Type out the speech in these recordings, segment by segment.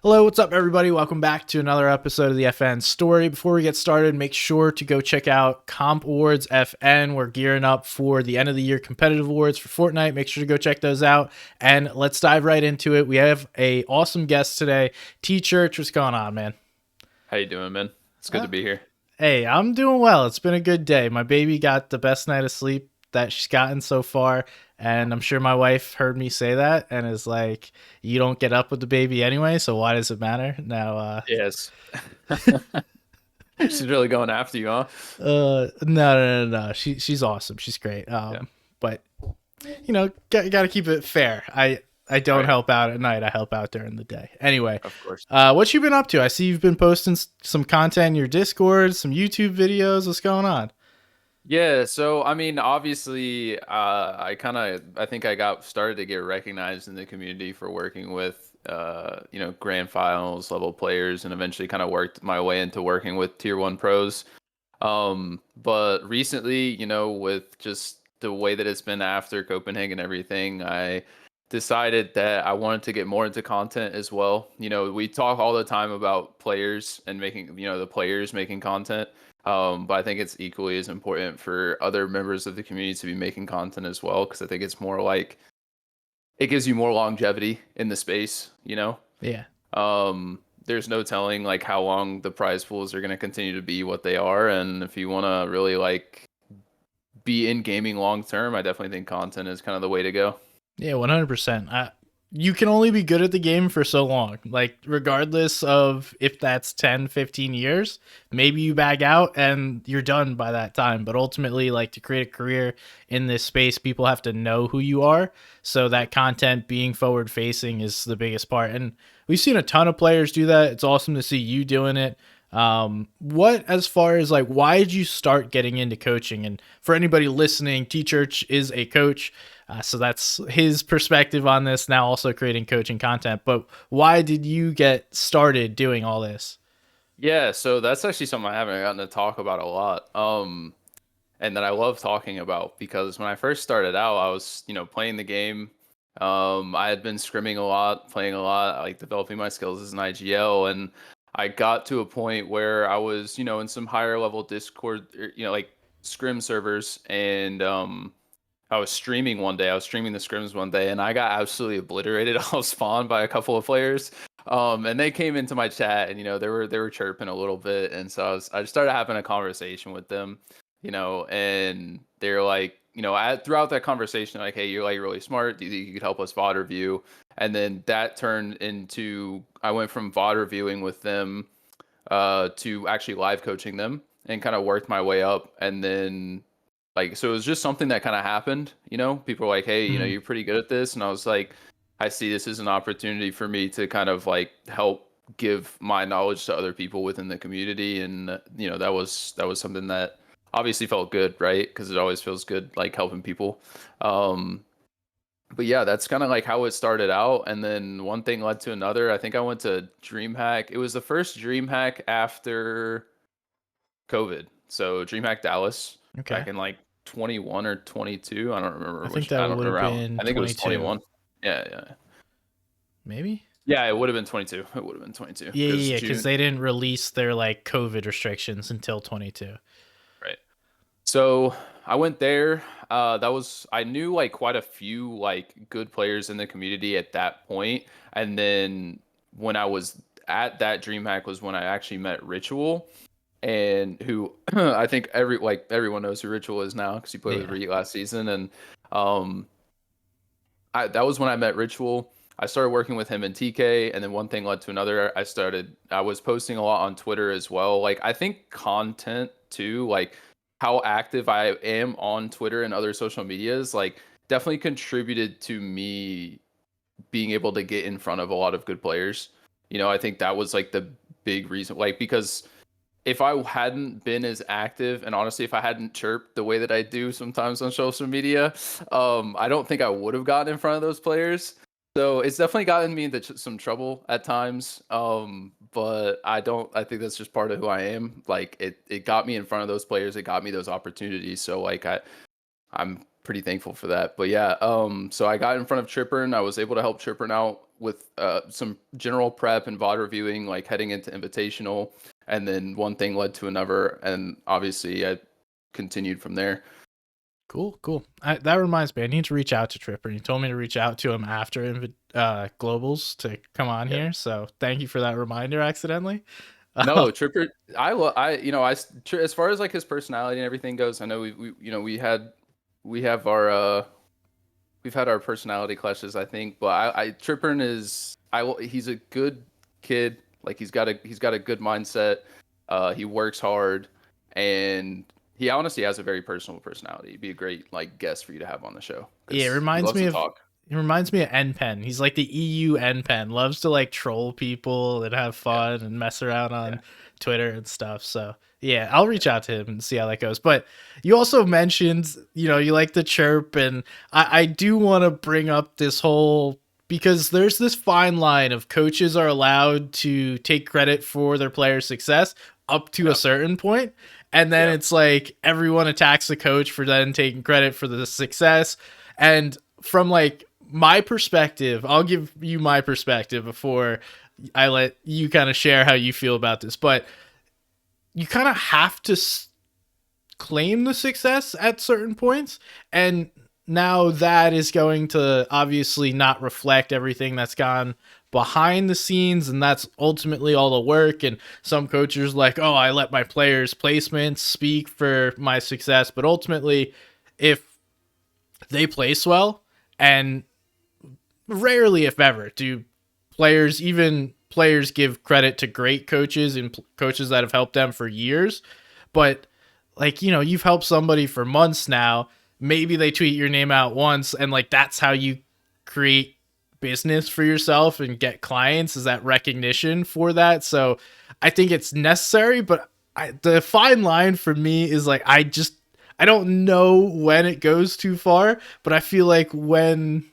Hello, what's up, everybody? Welcome back to another episode of the FN Story. Before we get started, make sure to go check out Comp Awards FN. We're gearing up for the end of the year competitive awards for Fortnite. Make sure to go check those out. And let's dive right into it. We have a awesome guest today, TeeChurch. What's going on, man? How you doing, man? It's good Uh, to be here. hey, I'm doing well. It's been a good day. My baby got the best night of sleep that she's gotten so far. And I'm sure my wife heard me say that and is like, you don't get up with the baby anyway, so why does it matter? Now, Yes. She's really going after you, huh? no. She's awesome. She's great. Yeah. But got to keep it fair. I don't Right. help out at night. I help out during the day. Anyway, Of course. what you been up to? I see you've been posting some content in your Discord, some YouTube videos. What's going on? Yeah, so I mean, obviously, I think I got started to get recognized in the community for working with grand finals level players and eventually kind of worked my way into working with tier 1 pros. But recently, with just the way that it's been after Copenhagen and everything, I decided that I wanted to get more into content as well. We talk all the time about players and making, the players making content. But I think it's equally as important for other members of the community to be making content as well, because I think it's more like it gives you more longevity in the space. Yeah. There's no telling like how long the prize pools are going to continue to be what they are, and if you want to really like be in gaming long term, I definitely think content is kind of the way to go. Yeah, 100%. You can only be good at the game for so long. Like, regardless of if that's 10, 15 years, maybe you bag out and you're done by that time. But ultimately, like, to create a career in this space, people have to know who you are. So that content being forward facing is the biggest part. And we've seen a ton of players do that. It's awesome to see you doing it. What, as far as like, why did you start getting into coaching? And for anybody listening, TeeChurch is a coach. So that's his perspective on this, now also creating coaching content. But why did you get started doing all this? Yeah, so that's actually something I haven't gotten to talk about a lot. And that I love talking about because when I first started out, I was, playing the game. I had been scrimming a lot, playing a lot, like developing my skills as an IGL, and I got to a point where I was, in some higher level Discord, like scrim servers, and I was streaming one day. I was streaming the scrims one day, and I got absolutely obliterated off spawn by a couple of players. And they came into my chat, and they were chirping a little bit, and so I just started having a conversation with them, and they're like, throughout that conversation, like, hey, you're like really smart. Do you think you could help us VOD review? And then that turned into I went from VOD reviewing with them to actually live coaching them, and kind of worked my way up, and then like, so it was just something that kind of happened. People were like, hey, Mm, you're pretty good at this, and I was like, I see this as an opportunity for me to kind of like help give my knowledge to other people within the community, and that was something that obviously felt good, right? Because it always feels good like helping people. um but yeah, that's kind of like how it started out, and then one thing led to another. I think I went to DreamHack. It was the first DreamHack after COVID. So DreamHack Dallas okay. back in like 21 or 22. I don't remember I think which. that I don't would have remember. been I think it was 22. 21. Yeah, yeah. Maybe? Yeah, it would have been 22. It would have been 22 Yeah, because yeah, because June, they didn't release their like COVID restrictions until 22. right. So I went there. I knew like quite a few like good players in the community at that point. And then when I was at that DreamHack was when I actually met Ritual, and who I think everyone knows who Ritual is now because he played with Yeah. Reet last season. And um that was when I met Ritual. I started working with him in TK, and then one thing led to another. I was posting a lot on Twitter as well. Like, I think content too, like how active I am on Twitter and other social medias, like definitely contributed to me being able to get in front of a lot of good players. I think that was like the big reason, like, because if I hadn't been as active, and honestly, if I hadn't chirped the way that I do sometimes on social media, I don't think I would have gotten in front of those players. So it's definitely gotten me into some trouble at times. But I think that's just part of who I am. Like, it got me in front of those players. It got me those opportunities. So like I'm pretty thankful for that. But yeah, so I got in front of Trippern. I was able to help Trippern out with some general prep and VOD reviewing, like heading into Invitational, and then one thing led to another, and obviously I continued from there. Cool, cool. That reminds me, I need to reach out to Trippern. He told me to reach out to him after Globals to come on Yeah. here. So thank you for that reminder accidentally. No, Tripper, as far as like his personality and everything goes, I know we have our we've had our personality clashes, I think, but Trippern is he's a good kid. Like he's got a good mindset. He works hard, and he honestly has a very personal personality. He'd be a great like guest for you to have on the show Yeah, because he loves to talk. it reminds me of NPen. He's like the EU NPen. Loves to like troll people and have Yeah, fun and mess around yeah, on Twitter and stuff. So yeah, I'll reach out to him and see how that goes. But you also mentioned, you like the chirp, and I do want to bring up this whole, because there's this fine line of coaches are allowed to take credit for their players' success up to a yeah, certain point, and then yeah, it's like everyone attacks the coach for then taking credit for the success. And from like my perspective, I'll give you my perspective before I let you kind of share how you feel about this. But you kind of have to claim the success at certain points. And now that is going to obviously not reflect everything that's gone behind the scenes, and that's ultimately all the work. And some coaches like, oh, I let my players placements speak for my success, but ultimately if they place well, and rarely if ever do players give credit to great coaches and coaches that have helped them for years. But like, you've helped somebody for months now, maybe they tweet your name out once, and like that's how you create business for yourself and get clients, is that recognition for that. So I think it's necessary, but the fine line for me is like, I don't know when it goes too far, but I feel like when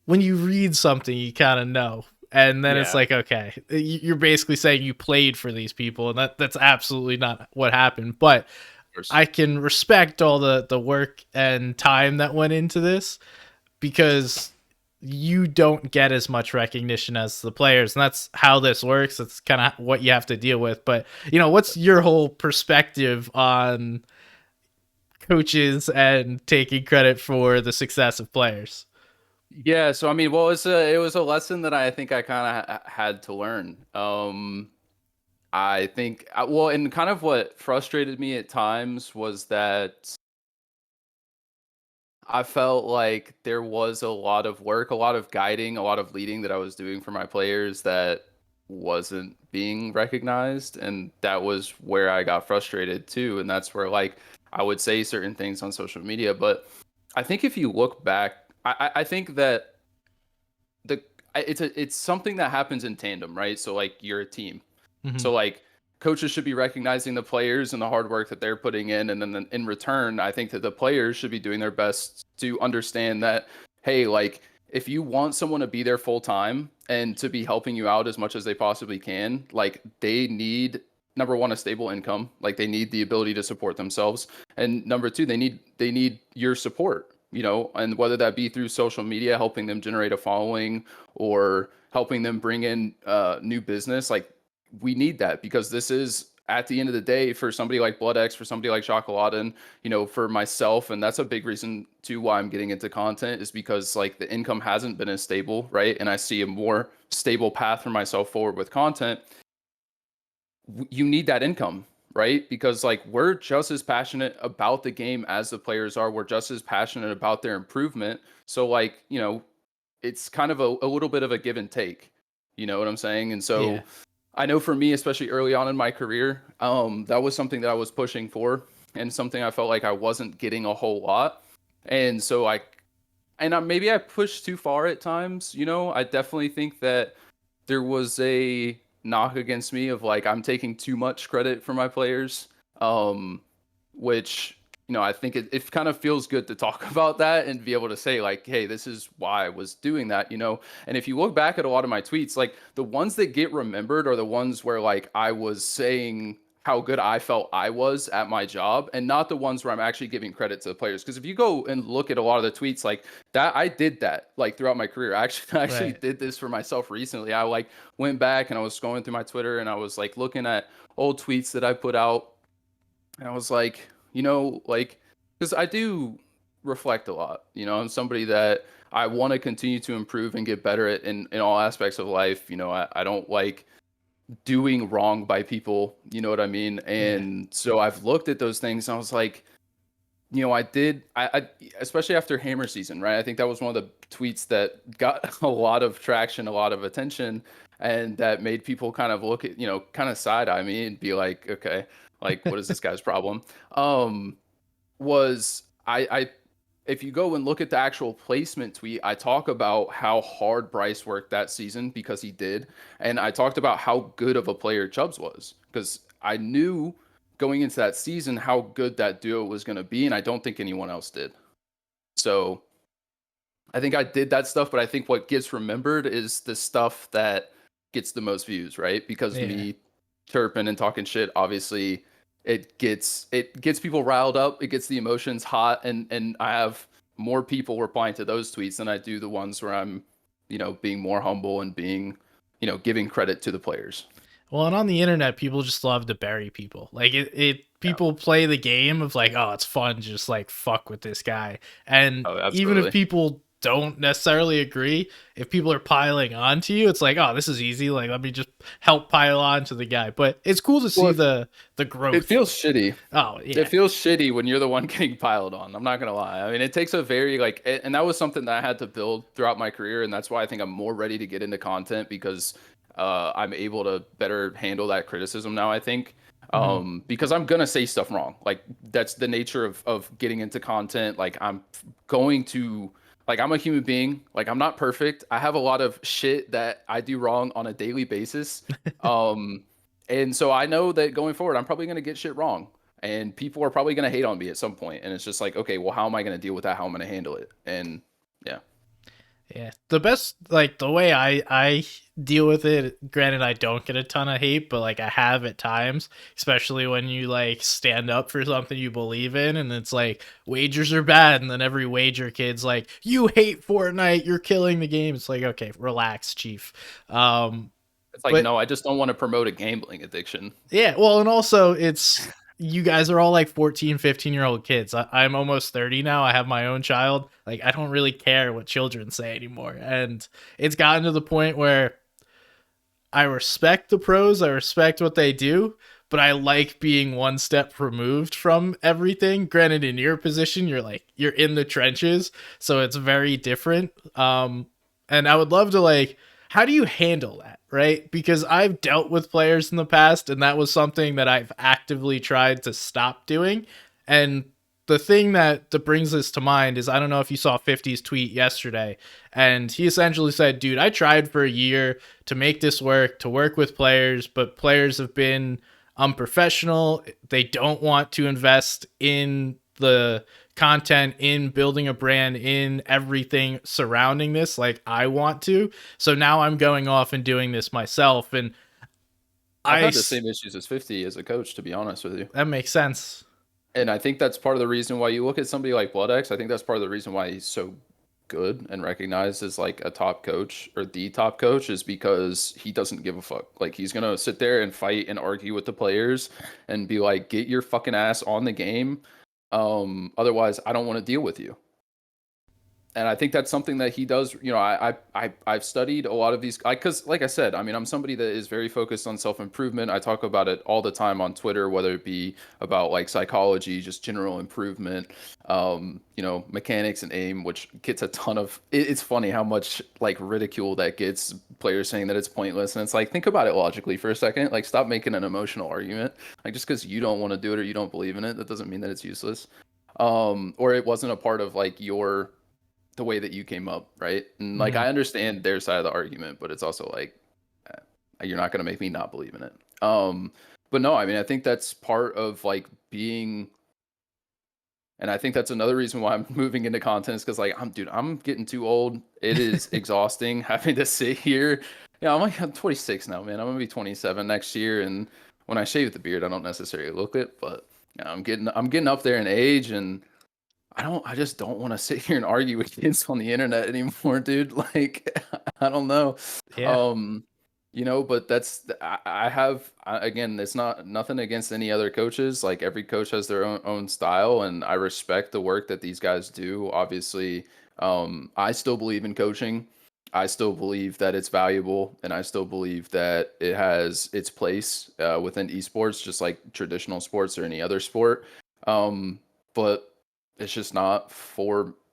you read something, you kind of know. And then it's yeah. like, okay, you're basically saying you played for these people, and that's absolutely not what happened. But Of course. I can respect all the work and time that went into this, because you don't get as much recognition as the players, and that's how this works. It's kind of what you have to deal with. But what's your whole perspective on coaches and taking credit for the success of players? Yeah, so I mean, well, it was a lesson that I think I kind of had to learn. I think, well, and kind of what frustrated me at times was that I felt like there was a lot of work, a lot of guiding, a lot of leading that I was doing for my players that wasn't being recognized. And that was where I got frustrated too. And that's where like I would say certain things on social media. But I think if you look back, I think that the it's something that happens in tandem, right? So like you're a team. Mm-hmm. So like coaches should be recognizing the players and the hard work that they're putting in, and then in return, I think that the players should be doing their best to understand that, hey, like if you want someone to be there full time and to be helping you out as much as they possibly can, like they need, number one, a stable income, like they need the ability to support themselves, and number two, they need your support, and whether that be through social media helping them generate a following or helping them bring in new business. Like we need that because this is at the end of the day for somebody like Bloodx, for somebody like Chocolatin, for myself. And that's a big reason too why I'm getting into content, is because like the income hasn't been as stable, right? And I see a more stable path for myself forward with content. You need that income, right? Because like we're just as passionate about the game as the players are. We're just as passionate about their improvement. So like, it's kind of a little bit of a give and take. You know what I'm saying? And Yeah. so I know for me, especially early on in my career, that was something that I was pushing for and something I felt like I wasn't getting a whole lot. And so maybe I pushed too far at times. I definitely think that there was a knock against me of like I'm taking too much credit for my players, which I think it kind of feels good to talk about that and be able to say like, hey, this is why I was doing that. And if you look back at a lot of my tweets, like the ones that get remembered are the ones where like I was saying how good I felt I was at my job, and not the ones where I'm actually giving credit to the players. Because if you go and look at a lot of the tweets like that, I did that like throughout my career. I actually Right. did this for myself recently. I like went back and I was going through my Twitter and I was like looking at old tweets that I put out, and I was like, like, because I do reflect a lot. I'm somebody that I want to continue to improve and get better at in all aspects of life. I don't like doing wrong by people, you know what I mean? Yeah. And so I've looked at those things and I was like, I especially after Hammer season, right? I think that was one of the tweets that got a lot of traction, a lot of attention, and that made people kind of look at, kind of side eye me and be like, okay, like what is this guy's problem? Um, was I if you go and look at the actual placement tweet, I talk about how hard Brycx worked that season because he did. And I talked about how good of a player Chubs was because I knew going into that season how good that duo was going to be. And I don't think anyone else did. So I think I did that stuff. But I think what gets remembered is the stuff that gets the most views, right? Because Yeah. me chirping and talking shit, obviously it gets people riled up, it gets the emotions hot, and I have more people replying to those tweets than I do the ones where I'm being more humble and being giving credit to the players. Well, and on the internet, people just love to bury people. Like it Yeah. people play the game of like, oh, it's fun, to just like fuck with this guy. And Oh, even if absolutely. people don't necessarily agree, if people are piling onto you, it's like, oh, this is easy. Like, let me just help pile on to the guy. But it's cool to Well, see the it growth. feels shitty. Oh It yeah. feels shitty when you're the one getting piled on. I'm not gonna lie. I mean, it takes a very and that was something that I had to build throughout my career, and that's why I think I'm more ready to get into content because I'm able to better handle that criticism now. I think Mhm. because I'm gonna say stuff wrong. Like that's the nature of getting into content. Like I'm going to like I'm a human being. Like I'm not perfect. I have a lot of shit that I do wrong on a daily basis. Um, and so I know that going forward, I'm probably gonna get shit wrong and people are probably going to hate on me at some point, and it's just like, okay, well, how am I going to deal with that? How am I going to handle it? And yeah. Yeah. The best, like the way I deal with it, granted I don't get a ton of hate, but like I have at times, especially when you like stand up for something you believe in and it's like wagers are bad, and then every wager kid's like, you hate Fortnite, you're killing the game. It's like, okay, relax, chief. Um It's like, but no, I just don't want to promote a gambling addiction. yeah, well, and also it's, you guys are all like 14, 15-year-old kids. I'm almost 30 now. I have my own child. Like, I don't really care what children say anymore. And it's gotten to the point where I respect the pros, I respect what they do, but I like being one step removed from everything. Granted, in your position, you're in the trenches, so it's very different. And I would love to like, how do you handle that, right? Because I've dealt with players in the past, and that was something that I've actively tried to stop doing. And the thing that brings this to mind is, I don't know if you saw 50's tweet yesterday, and he essentially said, dude, I tried for a year to make this work, to work with players, but players have been unprofessional. They don't want to invest in the content, in building a brand, in everything surrounding this like I want to. So now I'm going off and doing this myself. And I've I, had the same issues as 50 as a coach, to be honest with you. that makes sense. And I think that's part of the reason why you look at somebody like Bloodx. I think that's part of the reason why he's so good and recognized as like a top coach or the top coach is because he doesn't give a fuck. Like he's gonna sit there and fight and argue with the players and be like, get your fucking ass on the game. Otherwise I don't want to deal with you. And I think that's something that he does. I've studied a lot of these, because like I said, I mean, I'm somebody that is very focused on self improvement. I talk about it all the time on Twitter, whether it be about like psychology, just general improvement, mechanics and aim, which gets a ton of. It's funny how much like ridicule that gets. Players saying that it's pointless, and it's like, think about it logically for a second. Like, stop making an emotional argument. Like, just because you don't want to do it or you don't believe in it, that doesn't mean that it's useless. Or it wasn't a part of like your the way that you came up, right? And like Mhm. I understand their side of the argument, but it's also like you're not gonna make me not believe in it. But no, I mean I think that's part of like being, and I think that's another reason why I'm moving into content is because like I'm getting too old. It is exhausting having to sit here. Yeah, I'm 26 now, man. I'm gonna be 27 next year, and when I shave the beard, I don't necessarily look it, but I'm getting up there in age, and I just don't want to sit here and argue with kids on the internet anymore, dude. Like, I don't know. Yeah. Um, but again, it's not nothing against any other coaches. Like, every coach has their own style, and I respect the work that these guys do. Obviously, I still believe in coaching. I still believe that it's valuable, and I still believe that it has its place within esports, just like traditional sports or any other sport. But it's just not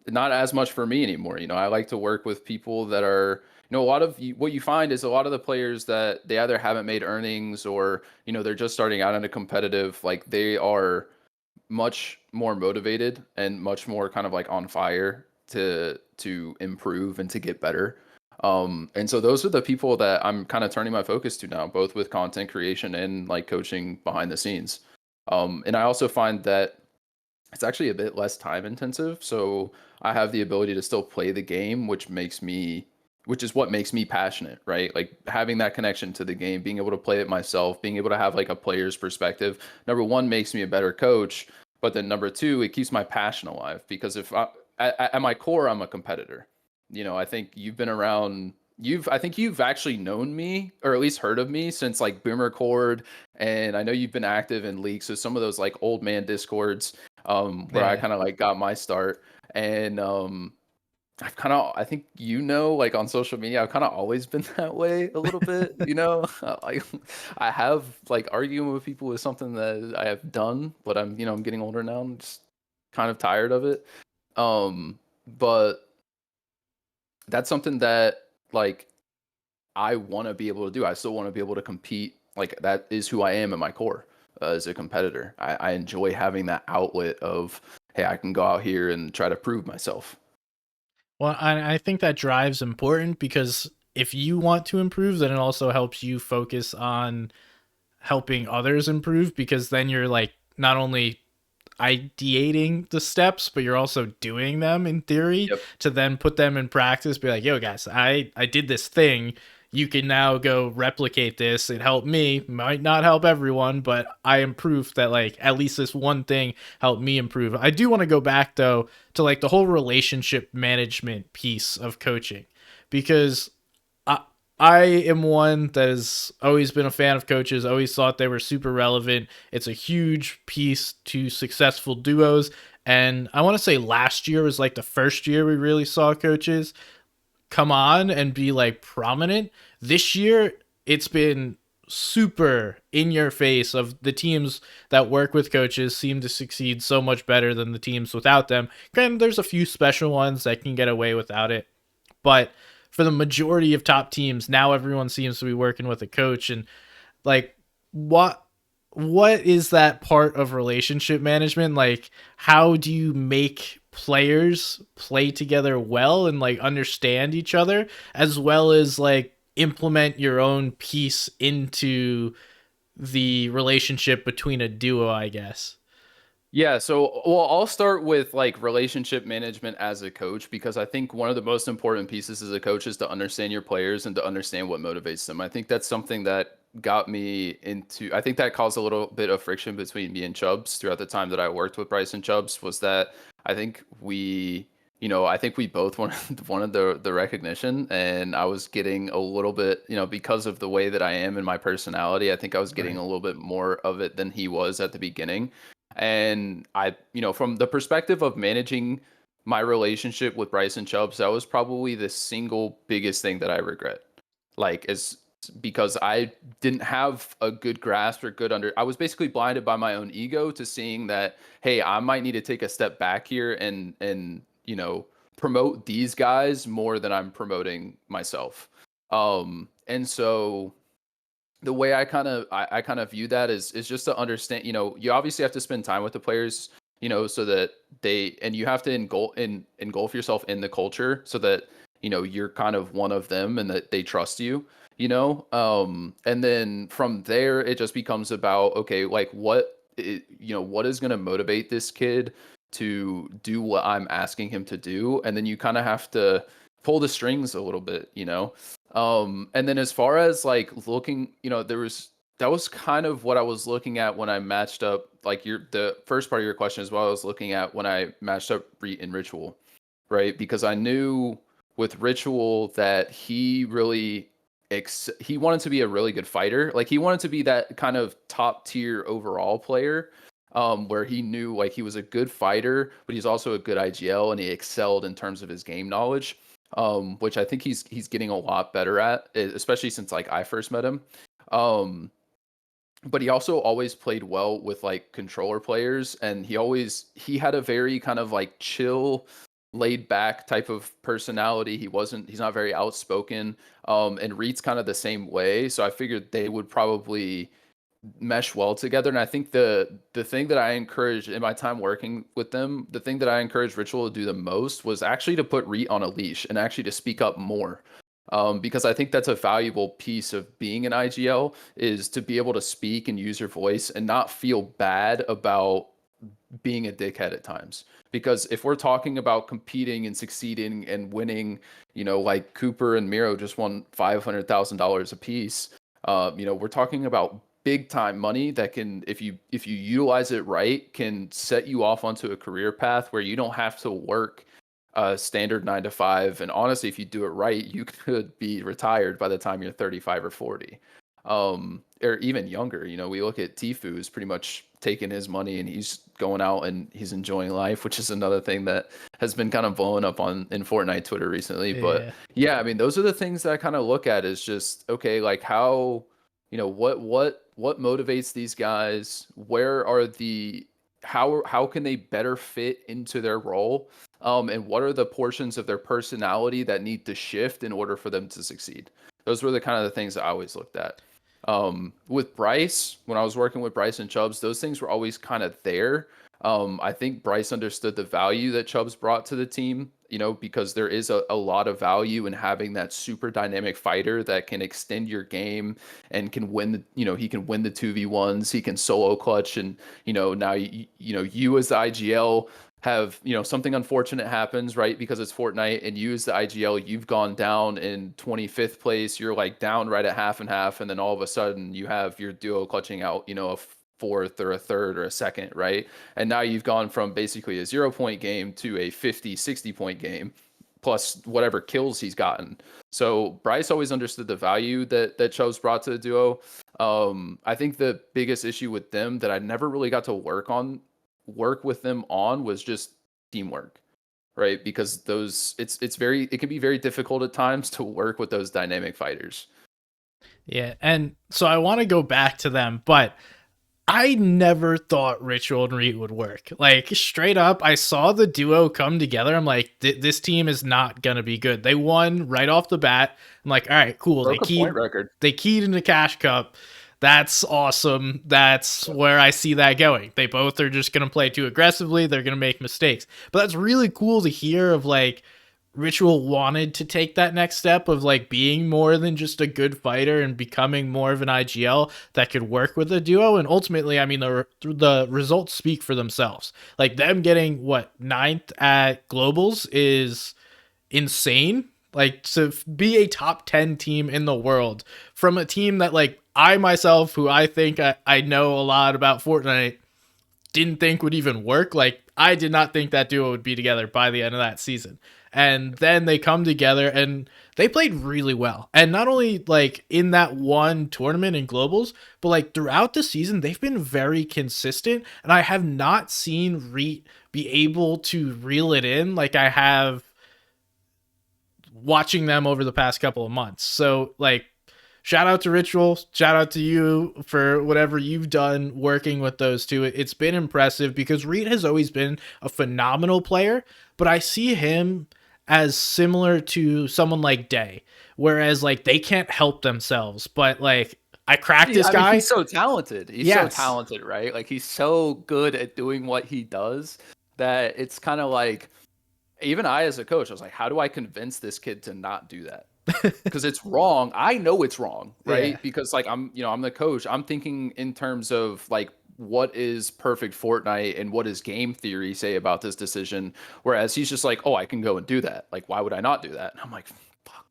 as much for me anymore. I like to work with people that are, a lot of what you find is a lot of the players that they either haven't made earnings, or they're just starting out in a competitive, like, they are much more motivated and much more kind of like on fire to improve and to get better. And so those are the people that I'm kind of turning my focus to now, both with content creation and like coaching behind the scenes. And I also find that it's actually a bit less time intensive, so I have the ability to still play the game, which is what makes me passionate, right? Like, having that connection to the game, being able to play it myself, being able to have like a player's perspective. Number one, makes me a better coach, but then number two, it keeps my passion alive, because if at my core, I'm a competitor. I think you've been around. I think you've actually known me, or at least heard of me, since like Boomer Cord, and I know you've been active in leagues, so some of those like old man discords, where I Yeah. kind of like got my start. And I think, like, on social media, I've kind of always been that way a little bit. Like, I have, like, arguing with people is something that I have done, but I'm getting older now. I'm just kind of tired of it. But that's something that, like, I want to be able to do. I still want to be able to compete. Like, that is who I am at my core, as a competitor. I enjoy having that outlet of, hey, I can go out here and try to prove myself. Well, I think that drive's important because if you want to improve, then it also helps you focus on helping others improve, because then you're like not only ideating the steps, but you're also doing them in theory Yep. to then put them in practice. Be like, yo, guys, I did this thing. You can now go replicate this. It helped me. Might not help everyone, but I am proof that like at least this one thing helped me improve. I do want to go back though to like the whole relationship management piece of coaching, because I I am one that has always been a fan of coaches, always thought they were super relevant. It's a huge piece to successful duos. And I want to say last year was like the first year we really saw coaches come on and be like prominent. This year, it's been super in your face of the teams that work with coaches seem to succeed so much better than the teams without them. Granted, there's a few special ones that can get away without it, but for the majority of top teams, now everyone seems to be working with a coach. And like, what is that part of relationship management? Like, how do you make players play together well and like understand each other, as well as like implement your own piece into the relationship between a duo, I guess. Yeah, so, well, I'll start with like relationship management as a coach, because I think one of the most important pieces as a coach is to understand your players and to understand what motivates them. I think that's something that I think that caused a little bit of friction between me and Chubs throughout the time that I worked with Bryce and Chubs, was that I think I think we both wanted the recognition, and I was getting a little bit, because of the way that I am and my personality, I think I was getting Right. a little bit more of it than he was at the beginning. And from the perspective of managing my relationship with Bryce and Chubbs, that was probably the single biggest thing that I regret. Like, is because I didn't have a good grasp or I was basically blinded by my own ego to seeing that, hey, I might need to take a step back here and promote these guys more than I'm promoting myself. And so the way I kind of view that is just to understand, you obviously have to spend time with the players, so that you have to engulf yourself in the culture, so that you're kind of one of them and that they trust you. And then from there it just becomes about, okay, like, what is going to motivate this kid to do what I'm asking him to do, and then you kind of have to pull the strings a little bit. And then as far as like looking, there was that was kind of what I was looking at when I matched up, like the first part of your question as well. I was looking at when I matched up Reet and Ritual, right? Because I knew with Ritual that he really he wanted to be a really good fighter. Like he wanted to be that kind of top tier overall player, where he knew like he was a good fighter, but he's also a good IGL and he excelled in terms of his game knowledge. Which I think he's getting a lot better at, especially since like I first met him. Um, but he also always played well with like controller players, and he had a very kind of like chill, laid back type of personality. He's not very outspoken. And Reed's kind of the same way, so I figured they would probably mesh well together. And I think the thing that I encouraged in my time working with them, the thing that I encouraged Ritual to do the most was actually to put Reet on a leash and actually to speak up more. Because I think that's a valuable piece of being an IGL, is to be able to speak and use your voice and not feel bad about being a dickhead at times. Because if we're talking about competing and succeeding and winning, like Cooper and Miro just won $500,000 a piece. We're talking about big time money that can, if you utilize it right, can set you off onto a career path where you don't have to work a standard 9 to 5. And honestly, if you do it right, you could be retired by the time you're 35 or 40, or even younger. We look at Tfue, who's pretty much taking his money and he's going out and he's enjoying life, which is another thing that has been kind of blowing up in Fortnite Twitter recently. But Yeah. yeah, I mean, those are the things that I kind of look at, is just, okay, like how, what motivates these guys? Where are the how can they better fit into their role? And what are the portions of their personality that need to shift in order for them to succeed? Those were the kind of the things that I always looked at. With Bryce, when I was working with Bryce and Chubs, those things were always kind of there. I think Bryce understood the value that Chubs brought to the team, because there is a lot of value in having that super dynamic fighter that can extend your game and can win he can win the 2v1s, he can solo clutch. And, now, you as the IGL have, something unfortunate happens, right? Because it's Fortnite and you as the IGL, you've gone down in 25th place. You're like down right at half and half. And then all of a sudden you have your duo clutching out, a fourth or a third or a second, right? And now you've gone from basically a 0 point game to a 50, 60 point game, plus whatever kills he's gotten. So Bryce always understood the value that Chubbs brought to the duo. I think the biggest issue with them that I never really got to work with them on was just teamwork, right? Because it can be very difficult at times to work with those dynamic fighters. Yeah, and so I want to go back to them, but I never thought Ritual and Reet would work. Like, straight up, I saw the duo come together. I'm like, this team is not gonna be good. They won right off the bat. I'm like, all right, cool. Broke a point record. They keyed into Cash Cup. That's awesome. That's where I see that going. They both are just gonna play too aggressively. They're gonna make mistakes. But that's really cool to hear of, like, Ritual wanted to take that next step of like being more than just a good fighter and becoming more of an IGL that could work with a duo. And ultimately, I mean, the results speak for themselves. Like them getting ninth at globals is insane. Like to be a top 10 team in the world from a team that, like, I myself, who I think I know a lot about Fortnite, didn't think would even work. Like, I did not think that duo would be together by the end of that season. And then they come together and they played really well. And not only like in that one tournament in globals, but like throughout the season, they've been very consistent. And I have not seen Reet be able to reel it in like I have watching them over the past couple of months. So like, shout out to Ritual. Shout out to you for whatever you've done working with those two. It's been impressive because Reed has always been a phenomenal player, but I see him as similar to someone like Day, whereas like they can't help themselves, but like I cracked this guy. He's so talented. He's so talented, right? Like he's so good at doing what he does that it's kind of like, even I as a coach, I was like, how do I convince this kid to not do that? Because it's wrong. I know it's wrong, right? Yeah. Because like I'm the coach. I'm thinking in terms of like what is perfect Fortnite and what does game theory say about this decision. Whereas he's just like, oh, I can go and do that. Like, why would I not do that? And I'm like, fuck.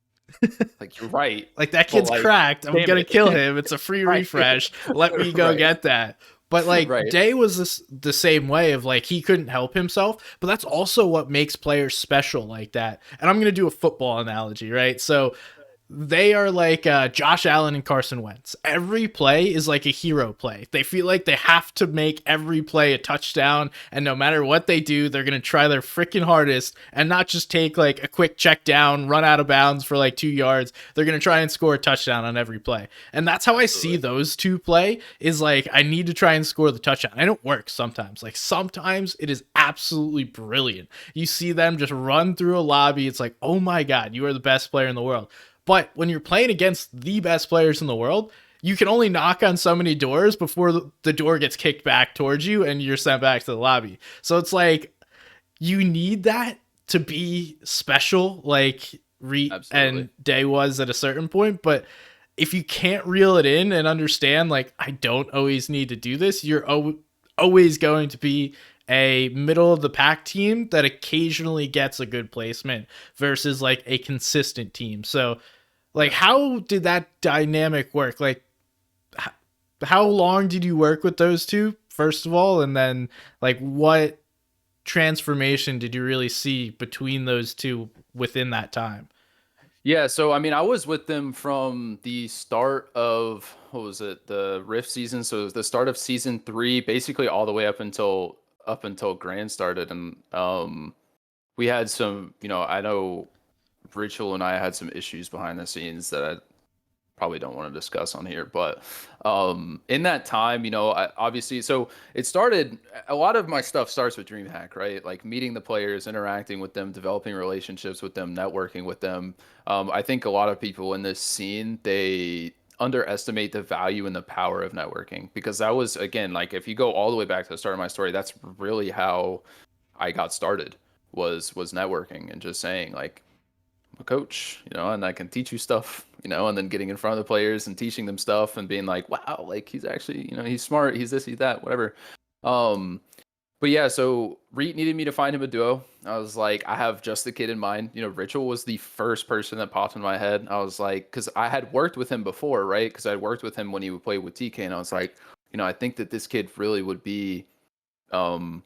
Like, you're right, Like, that but kid's like, cracked. I'm damn gonna it. kill him. It's a free Right. refresh. Let me go Right. get that. But like Right. Day was the same way of like he couldn't help himself, but that's also what makes players special like that. And I'm gonna do a football analogy, right? So they are like Josh Allen and Carson Wentz. Every play is like a hero play. They feel like they have to make every play a touchdown, and no matter what they do, they're gonna try their freaking hardest and not just take like a quick check down, run out of bounds for like 2 yards. They're gonna try and score a touchdown on every play, and that's how I see Absolutely. those two play. Is like I need to try and score the touchdown. I don't work sometimes. Like sometimes it is absolutely brilliant. You see them just run through a lobby. It's like, oh my god, you are the best player in the world. But when you're playing against the best players in the world, you can only knock on so many doors before the door gets kicked back towards you and you're sent back to the lobby. So it's like you need that to be special, like Reet Absolutely. and Day was at a certain point. But if you can't reel it in and understand, like, I don't always need to do this, you're always going to be a middle of the pack team that occasionally gets a good placement versus like a consistent team. So like, Yeah. how did that dynamic work? Like, how long did you work with those two, first of all? And then, like, what transformation did you really see between those two within that time? Yeah, so I mean, I was with them from the start of, what was it, the Rift season. So it was the start of season 3, basically all the way up until Grand started, and we had some, I know Ritual and I had some issues behind the scenes that I probably don't want to discuss on here, but in that time, obviously, so it started, a lot of my stuff starts with DreamHack, right? Like meeting the players, interacting with them, developing relationships with them, networking with them. I think a lot of people in this scene, they underestimate the value and the power of networking, because that was, again, like if you go all the way back to the start of my story, that's really how I got started, was networking and just saying like, a coach, and I can teach you stuff, and then getting in front of the players and teaching them stuff and being like, wow, like he's actually, he's smart, he's this, he's that, whatever. Um, but yeah, so Reet needed me to find him a duo. I was like, I have just the kid in mind. Ritual was the first person that popped in my head. I was like, because I had worked with him before, right? Because I worked with him when he would play with TK, and I was like, I think that this kid really would be, um,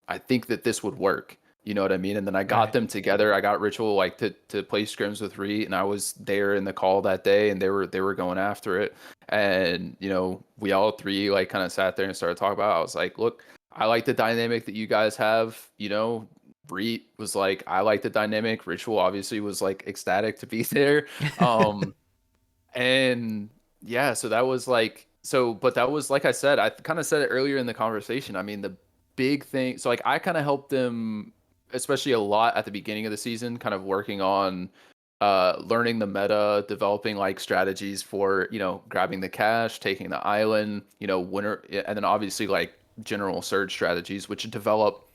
I think that this would work. You know what I mean? And then I got Right. them together. I got Ritual like to play scrims with Reet, and I was there in the call that day, and they were going after it. And we all three like kind of sat there and started talking about it. I was like, look, I like the dynamic that you guys have. Reet was like, I like the dynamic. Ritual obviously was like ecstatic to be there. Um, and yeah, so that was like, but that was, like I said, I kind of said it earlier in the conversation. I mean, the big thing, so like I kind of helped them, especially a lot at the beginning of the season, kind of working on learning the meta, developing like strategies for, grabbing the cash, taking the island, winner, and then obviously like general surge strategies, which develop,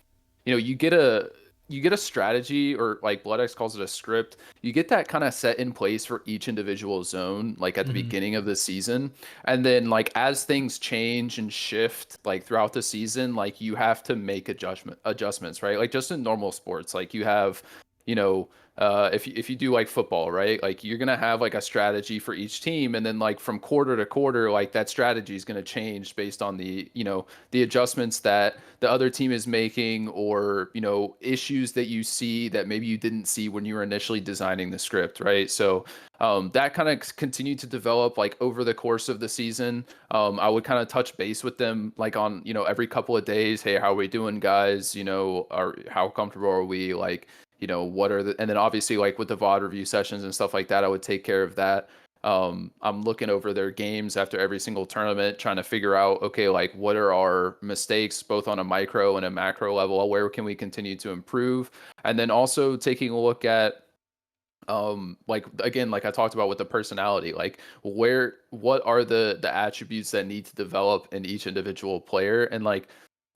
you get a strategy, or like Bloodx calls it a script. You get that kind of set in place for each individual zone, like at the Mm-hmm. beginning of the season. And then like as things change and shift like throughout the season, like you have to make adjustments, right? Like just in normal sports, like you have, you know, if you do like football, right? Like you're gonna have like a strategy for each team, and then like from quarter to quarter, like that strategy is gonna change based on the adjustments that the other team is making, or issues that you see that maybe you didn't see when you were initially designing the script, right? So that kind of continued to develop like over the course of the season. I would kind of touch base with them like on every couple of days. Hey, how are we doing, guys? How comfortable are we? Like, what are the, and then obviously like with the VOD review sessions and stuff like that, I would take care of that. I'm looking over their games after every single tournament, trying to figure out, okay, like what are our mistakes, both on a micro and a macro level? Where can we continue to improve? And then also taking a look at, like again, like I talked about with the personality, like what are the attributes that need to develop in each individual player? And like,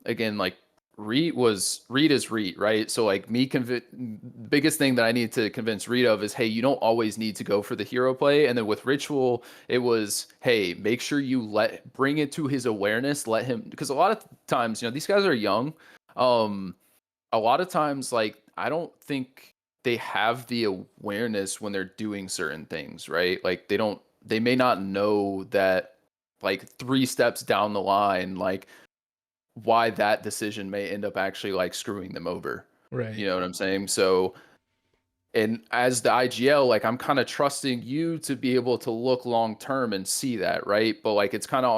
again, like Reet is Reet, right? So like biggest thing that I need to convince Reet of is, hey, you don't always need to go for the hero play. And then with Ritual, it was, hey, make sure you bring it to his awareness, let him, because a lot of times, these guys are young. A lot of times, like I don't think they have the awareness when they're doing certain things, right? Like they may not know that like 3 steps down the line, like why that decision may end up actually like screwing them over. Right. You know what I'm saying? So, and as the IGL, like I'm kind of trusting you to be able to look long term and see that, right? But like it's kind of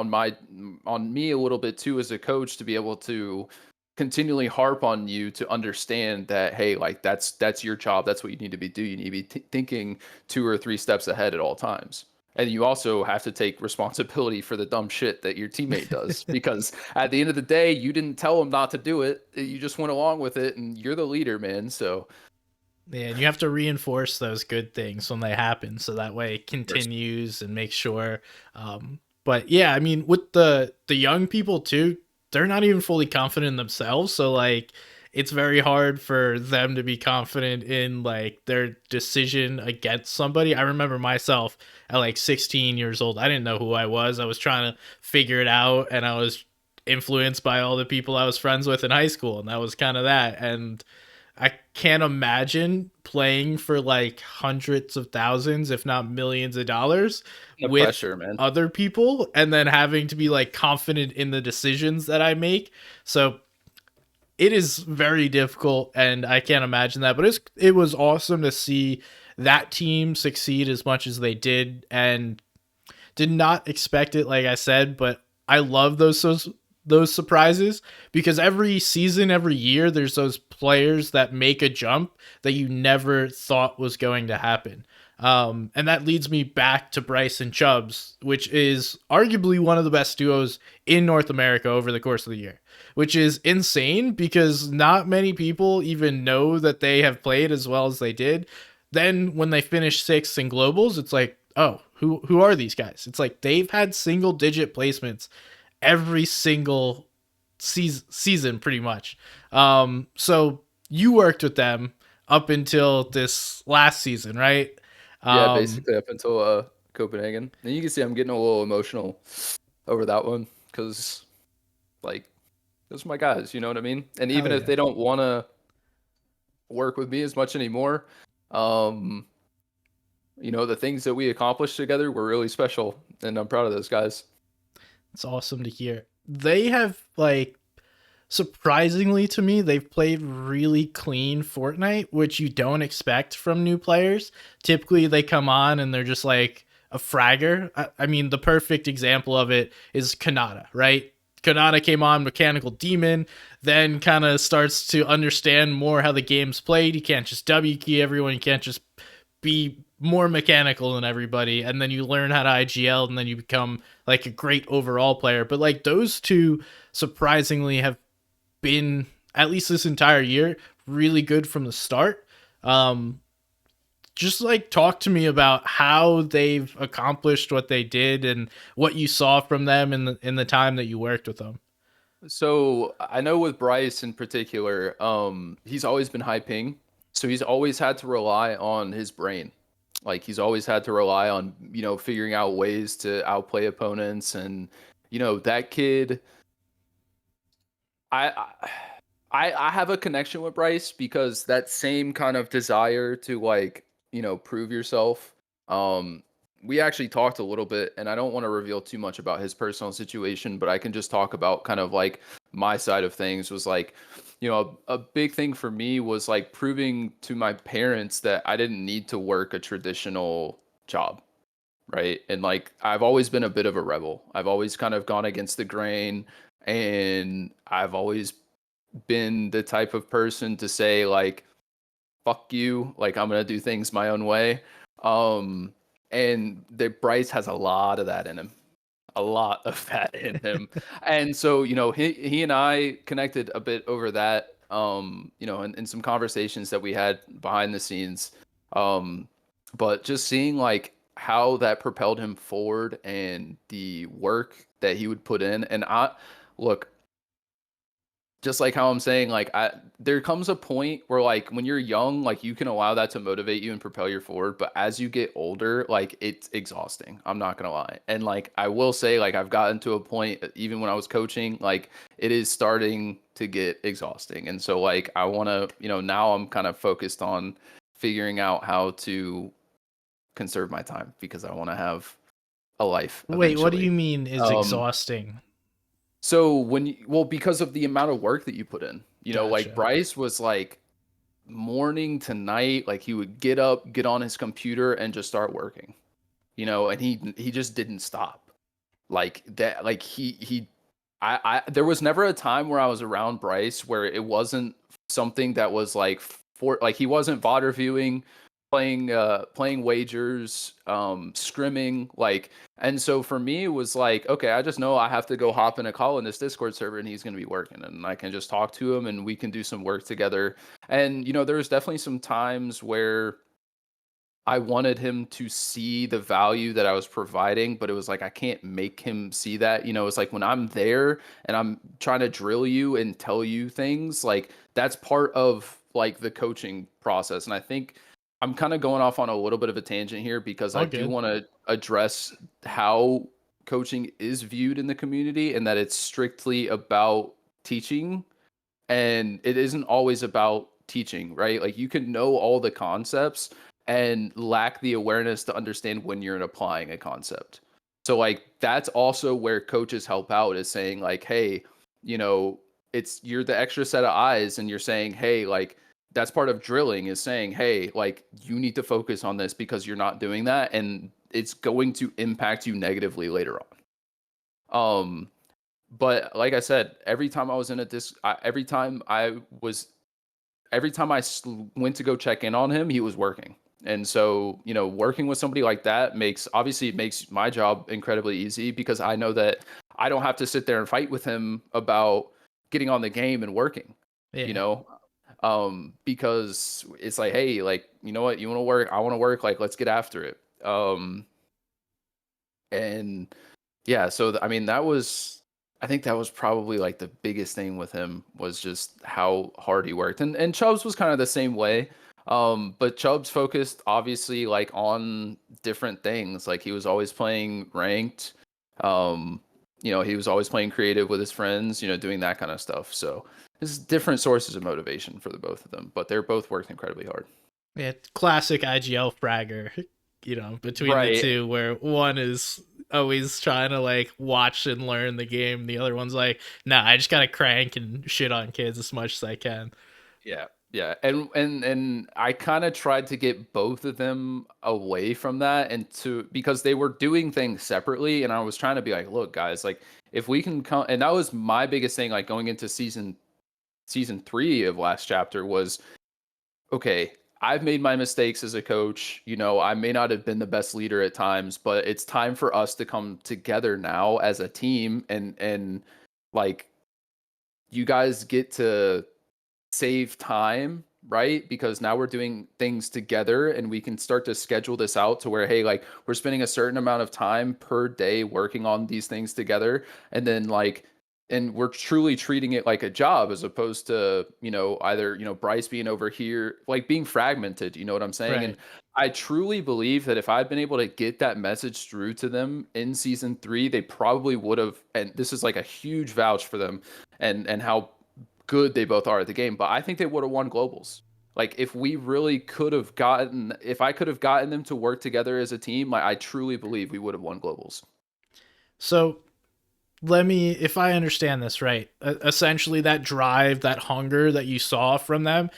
on me a little bit too as a coach to be able to continually harp on you to understand that, hey, like that's your job, that's what you need to be doing. You need to be thinking 2 or 3 steps ahead at all times. And you also have to take responsibility for the dumb shit that your teammate does, because at the end of the day, you didn't tell him not to do it, you just went along with it, and you're the leader, man. So Yeah, and you have to reinforce those good things when they happen, so that way it continues and make sure. But yeah, I mean, with the young people too, they're not even fully confident in themselves, so like it's very hard for them to be confident in like their decision against somebody. I remember myself at like 16 years old. I didn't know who I was. I was trying to figure it out, and I was influenced by all the people I was friends with in high school, and that was kind of that. And I can't imagine playing for like hundreds of thousands, if not millions of dollars the with pressure, man. other people and then having to be like confident in the decisions that I make. So it is very difficult and I can't imagine that, but it was awesome to see that team succeed as much as they did, and did not expect it, like I said, but I love those surprises because every season, every year, there's those players that make a jump that you never thought was going to happen. And that leads me back to Brycx and Chubs, which is arguably one of the best duos in North America over the course of the year, which is insane because not many people even know that they have played as well as they did. Then when they finish sixth in globals, it's like, oh, who are these guys? It's like they've had single digit placements every single season pretty much. So you worked with them up until this last season, right? Yeah, Um, basically up until Copenhagen. And you can see I'm getting a little emotional over that one because like those are my guys, you know what I mean? And Hell even if yeah. they don't want to work with me as much anymore, um, the things that we accomplished together were really special, and I'm proud of those guys. It's awesome to hear. They have like surprisingly to me, they've played really clean Fortnite, which you don't expect from new players. Typically, they come on and they're just like a fragger. I mean, the perfect example of it is Kanata, right? Kanata came on Mechanical Demon, then kind of starts to understand more how the game's played. You can't just W key everyone, you can't just be more mechanical than everybody, and then you learn how to IGL, and then you become like a great overall player. But like those two surprisingly have been, at least this entire year, really good from the start. Um, just like talk to me about how they've accomplished what they did and what you saw from them in the time that you worked with them. So I know with Bryce in particular, he's always been high ping, so he's always had to rely on his brain. Like he's always had to rely on figuring out ways to outplay opponents, and that kid. I I have a connection with Bryce because that same kind of desire to like prove yourself. Um, we actually talked a little bit, and I don't want to reveal too much about his personal situation, but I can just talk about kind of like my side of things. Was like, a big thing for me was like proving to my parents that I didn't need to work a traditional job, right? And like I've always been a bit of a rebel. I've always kind of gone against the grain, and I've always been the type of person to say like fuck you, like I'm gonna do things my own way. um and the Bryce has a lot of that in him, a lot of that in him. And so he and I connected a bit over that, in some conversations that we had behind the scenes. But just seeing like how that propelled him forward and the work that he would put in. And I look, just like how I'm saying, like there comes a point where like when you're young, like you can allow that to motivate you and propel you forward. But as you get older, like it's exhausting. I'm not gonna lie. And like I will say, like I've gotten to a point, even when I was coaching, like it is starting to get exhausting. And so like I wanna, now I'm kind of focused on figuring out how to conserve my time because I want to have a life Wait, what do eventually. you mean is Um, exhausting? so well, because of the amount of work that you put in, like Gotcha. Bryce was like morning to night, like he would get up, get on his computer, and just start working. And he just didn't stop like that. Like there was never a time where I was around Bryce where it wasn't something that was like he wasn't VOD reviewing, playing wagers, scrimming, like. And so for me it was like, okay, I just know I have to go hop in a call in this Discord server and he's going to be working and I can just talk to him and we can do some work together. And there was definitely some times where I wanted him to see the value that I was providing, but it was like I can't make him see that. It's like when I'm there and I'm trying to drill you and tell you things, like that's part of like the coaching process. And I think I'm kind of going off on a little bit of a tangent here because I All do good. want to address how coaching is viewed in the community and that it's strictly about teaching and it isn't always about teaching, right? Like you can know all the concepts and lack the awareness to understand when you're applying a concept. So like that's also where coaches help out is saying like, hey, you're the extra set of eyes and you're saying, hey, like that's part of drilling is saying, hey, like you need to focus on this because you're not doing that and it's going to impact you negatively later on. But like I said, every time I was in a every time went to go check in on him, he was working. And so, working with somebody like that it makes my job incredibly easy because I know that I don't have to sit there and fight with him about getting on the game and working, you Yeah. know, because it's like, hey, like, you know what, you want to work, I want to work, like, let's get after it. And yeah, so I mean, I think that was probably like the biggest thing with him was just how hard he worked. And Chubs was kind of the same way. But Chubs focused obviously like on different things. Like he was always playing ranked. Um, he was always playing creative with his friends, doing that kind of stuff. So there's different sources of motivation for the both of them, but they're both worked incredibly hard. Yeah, classic IGL fragger, between the Right. two, where one is always trying to like watch and learn the game, the other one's like, nah, I just gotta crank and shit on kids as much as I can. Yeah, yeah, and I kind of tried to get both of them away from that and to because they were doing things separately, and I was trying to be like, look, guys, like if we can come, and that was my biggest thing, like going into season 3 of last chapter was okay. I've made my mistakes as a coach. I may not have been the best leader at times, but it's time for us to come together now as a team and like you guys get to save time, right? Because now we're doing things together and we can start to schedule this out to where, hey, like we're spending a certain amount of time per day working on these things together. And then and we're truly treating it like a job as opposed to, either, Bryce being over here, like being fragmented, you know what I'm saying? And Right. I truly believe that if I'd been able to get that message through to them in season 3, they probably would have, and this is like a huge vouch for them and how good they both are at the game, but I think they would have won globals. Like if we really if I could have gotten them to work together as a team, like I truly believe we would have won globals. So let me, if I understand this right, essentially that drive, that hunger that you saw from them,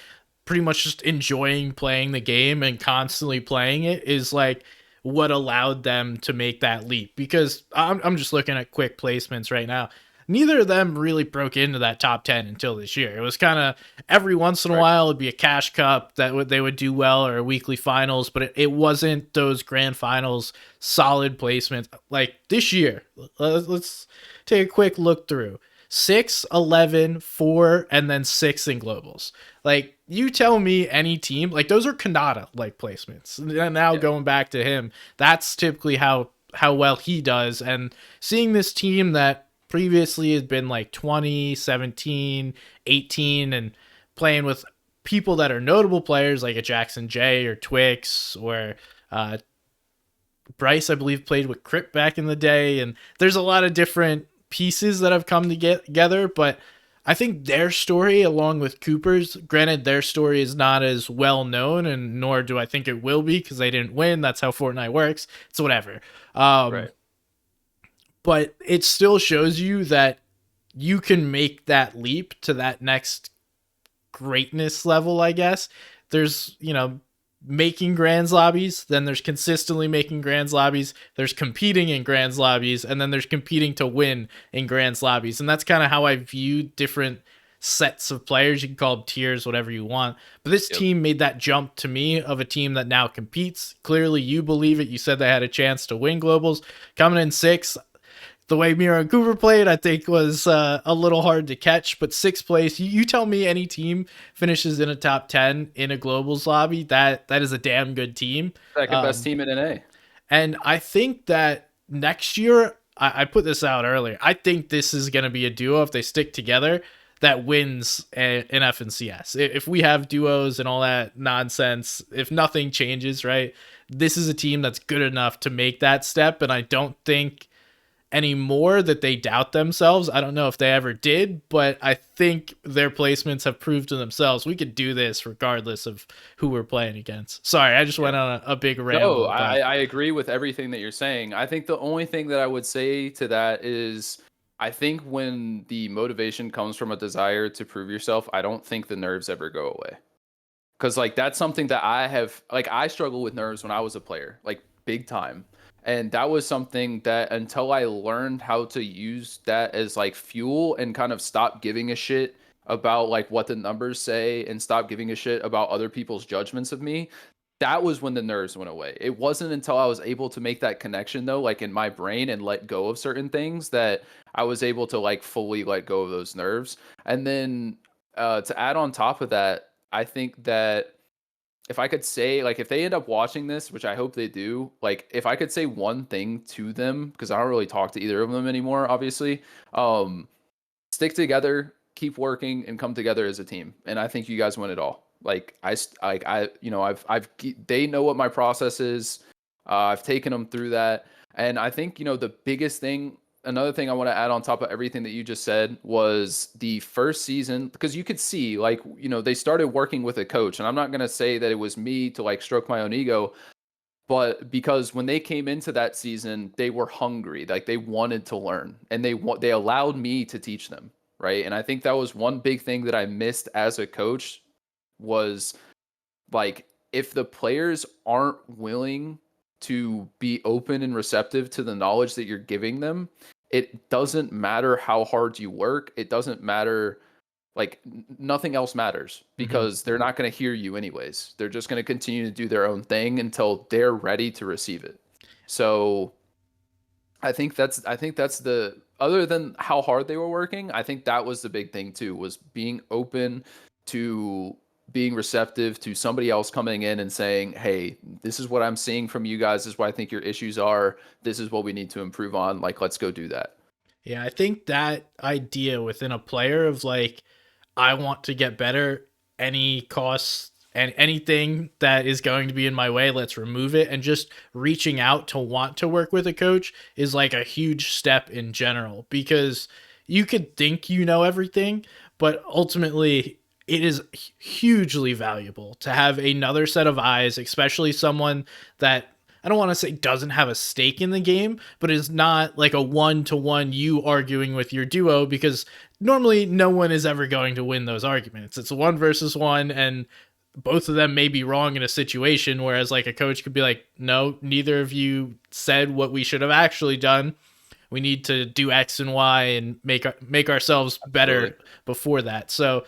pretty much just enjoying playing the game and constantly playing it is like what allowed them to make that leap. Because I'm just looking at quick placements right now. Neither of them really broke into that top 10 until this year. It was kind of every once in a Right. while it'd be a cash cup that they would do well, or a weekly finals, but it wasn't those grand finals solid placements like this year. Let's take a quick look through 6, 11, 4, and then 6 in globals. Like, you tell me any team, like, those are Kanata like placements. And now Yeah. going back to him, that's typically how well he does. And seeing this team that previously had been like 20, 17, 18, and playing with people that are notable players like a Jackson J or Twix or Bryce, I believe, played with Crip back in the day. And there's a lot of different pieces that have come together, but I think their story, along with Cooper's, granted, their story is not as well known, and nor do I think it will be because they didn't win. That's how Fortnite works. It's whatever. Um, Right. but it still shows you that you can make that leap to that next greatness level, I guess. There's, making grands lobbies, then there's consistently making grands lobbies, there's competing in grands lobbies, and then there's competing to win in grands lobbies. And that's kind of how I view different sets of players. You can call them tiers, whatever you want. But this Yep. team made that jump to me of a team that now competes. Clearly, you believe it. You said they had a chance to win globals. Coming in sixth, the way Miro and Cooper played, I think was a little hard to catch. But sixth place, you tell me any team finishes in a top 10 in a globals lobby, that is a damn good team. Second best Um, team in NA. and I think that next year, I put this out earlier. I think this is going to be a duo if they stick together that wins in FNCS. If we have duos and all that nonsense, if nothing changes, right? This is a team that's good enough to make that step, and I don't think anymore that they doubt themselves. I don't know if they ever did, but I think their placements have proved to themselves we could do this regardless of who we're playing against. Sorry, I just went on a big No, ramble, I, but I agree with everything that you're saying. I think the only thing that I would say to that is I think when the motivation comes from a desire to prove yourself, I don't think the nerves ever go away. Because like that's something that I struggled with nerves when I was a player, like big time. And that was something that until I learned how to use that as like fuel and kind of stop giving a shit about like what the numbers say and stop giving a shit about other people's judgments of me, that was when the nerves went away. It wasn't until I was able to make that connection though, like in my brain and let go of certain things that I was able to like fully let go of those nerves. And then to add on top of that, I think that if I could say, like, if they end up watching this, which I hope they do, like, if I could say one thing to them, because I don't really talk to either of them anymore, obviously, um, stick together, keep working, and come together as a team. And I think you guys win it all. They know what my process is. I've taken them through that, and I think the biggest thing. Another thing I want to add on top of everything that you just said was the first season, because you could see, like, they started working with a coach, and I'm not gonna say that it was me to like stroke my own ego, but because when they came into that season, they were hungry, like they wanted to learn, and they allowed me to teach them, right? And I think that was one big thing that I missed as a coach was like if the players aren't willing to be open and receptive to the knowledge that you're giving them, it doesn't matter how hard you work. It doesn't matter like nothing else matters mhm. because they're not going to hear you anyways. They're just going to continue to do their own thing until they're ready to receive it. So I think that's the other than how hard they were working, I think that was the big thing too, was being open to being receptive to somebody else coming in and saying, "Hey, this is what I'm seeing from you guys. This is what I think your issues are. This is what we need to improve on. Like, let's go do that." Yeah, I think that idea within a player of like, I want to get better, any cost and anything that is going to be in my way, let's remove it. And just reaching out to want to work with a coach is like a huge step in general because you could think you know everything, but ultimately it is hugely valuable to have another set of eyes, especially someone that I don't want to say doesn't have a stake in the game, but is not like a one to one you arguing with your duo because normally no one is ever going to win those arguments. It's a one versus one, and both of them may be wrong in a situation. Whereas, like, a coach could be like, no, neither of you said what we should have actually done. We need to do X and Y and make ourselves Absolutely. better before that. So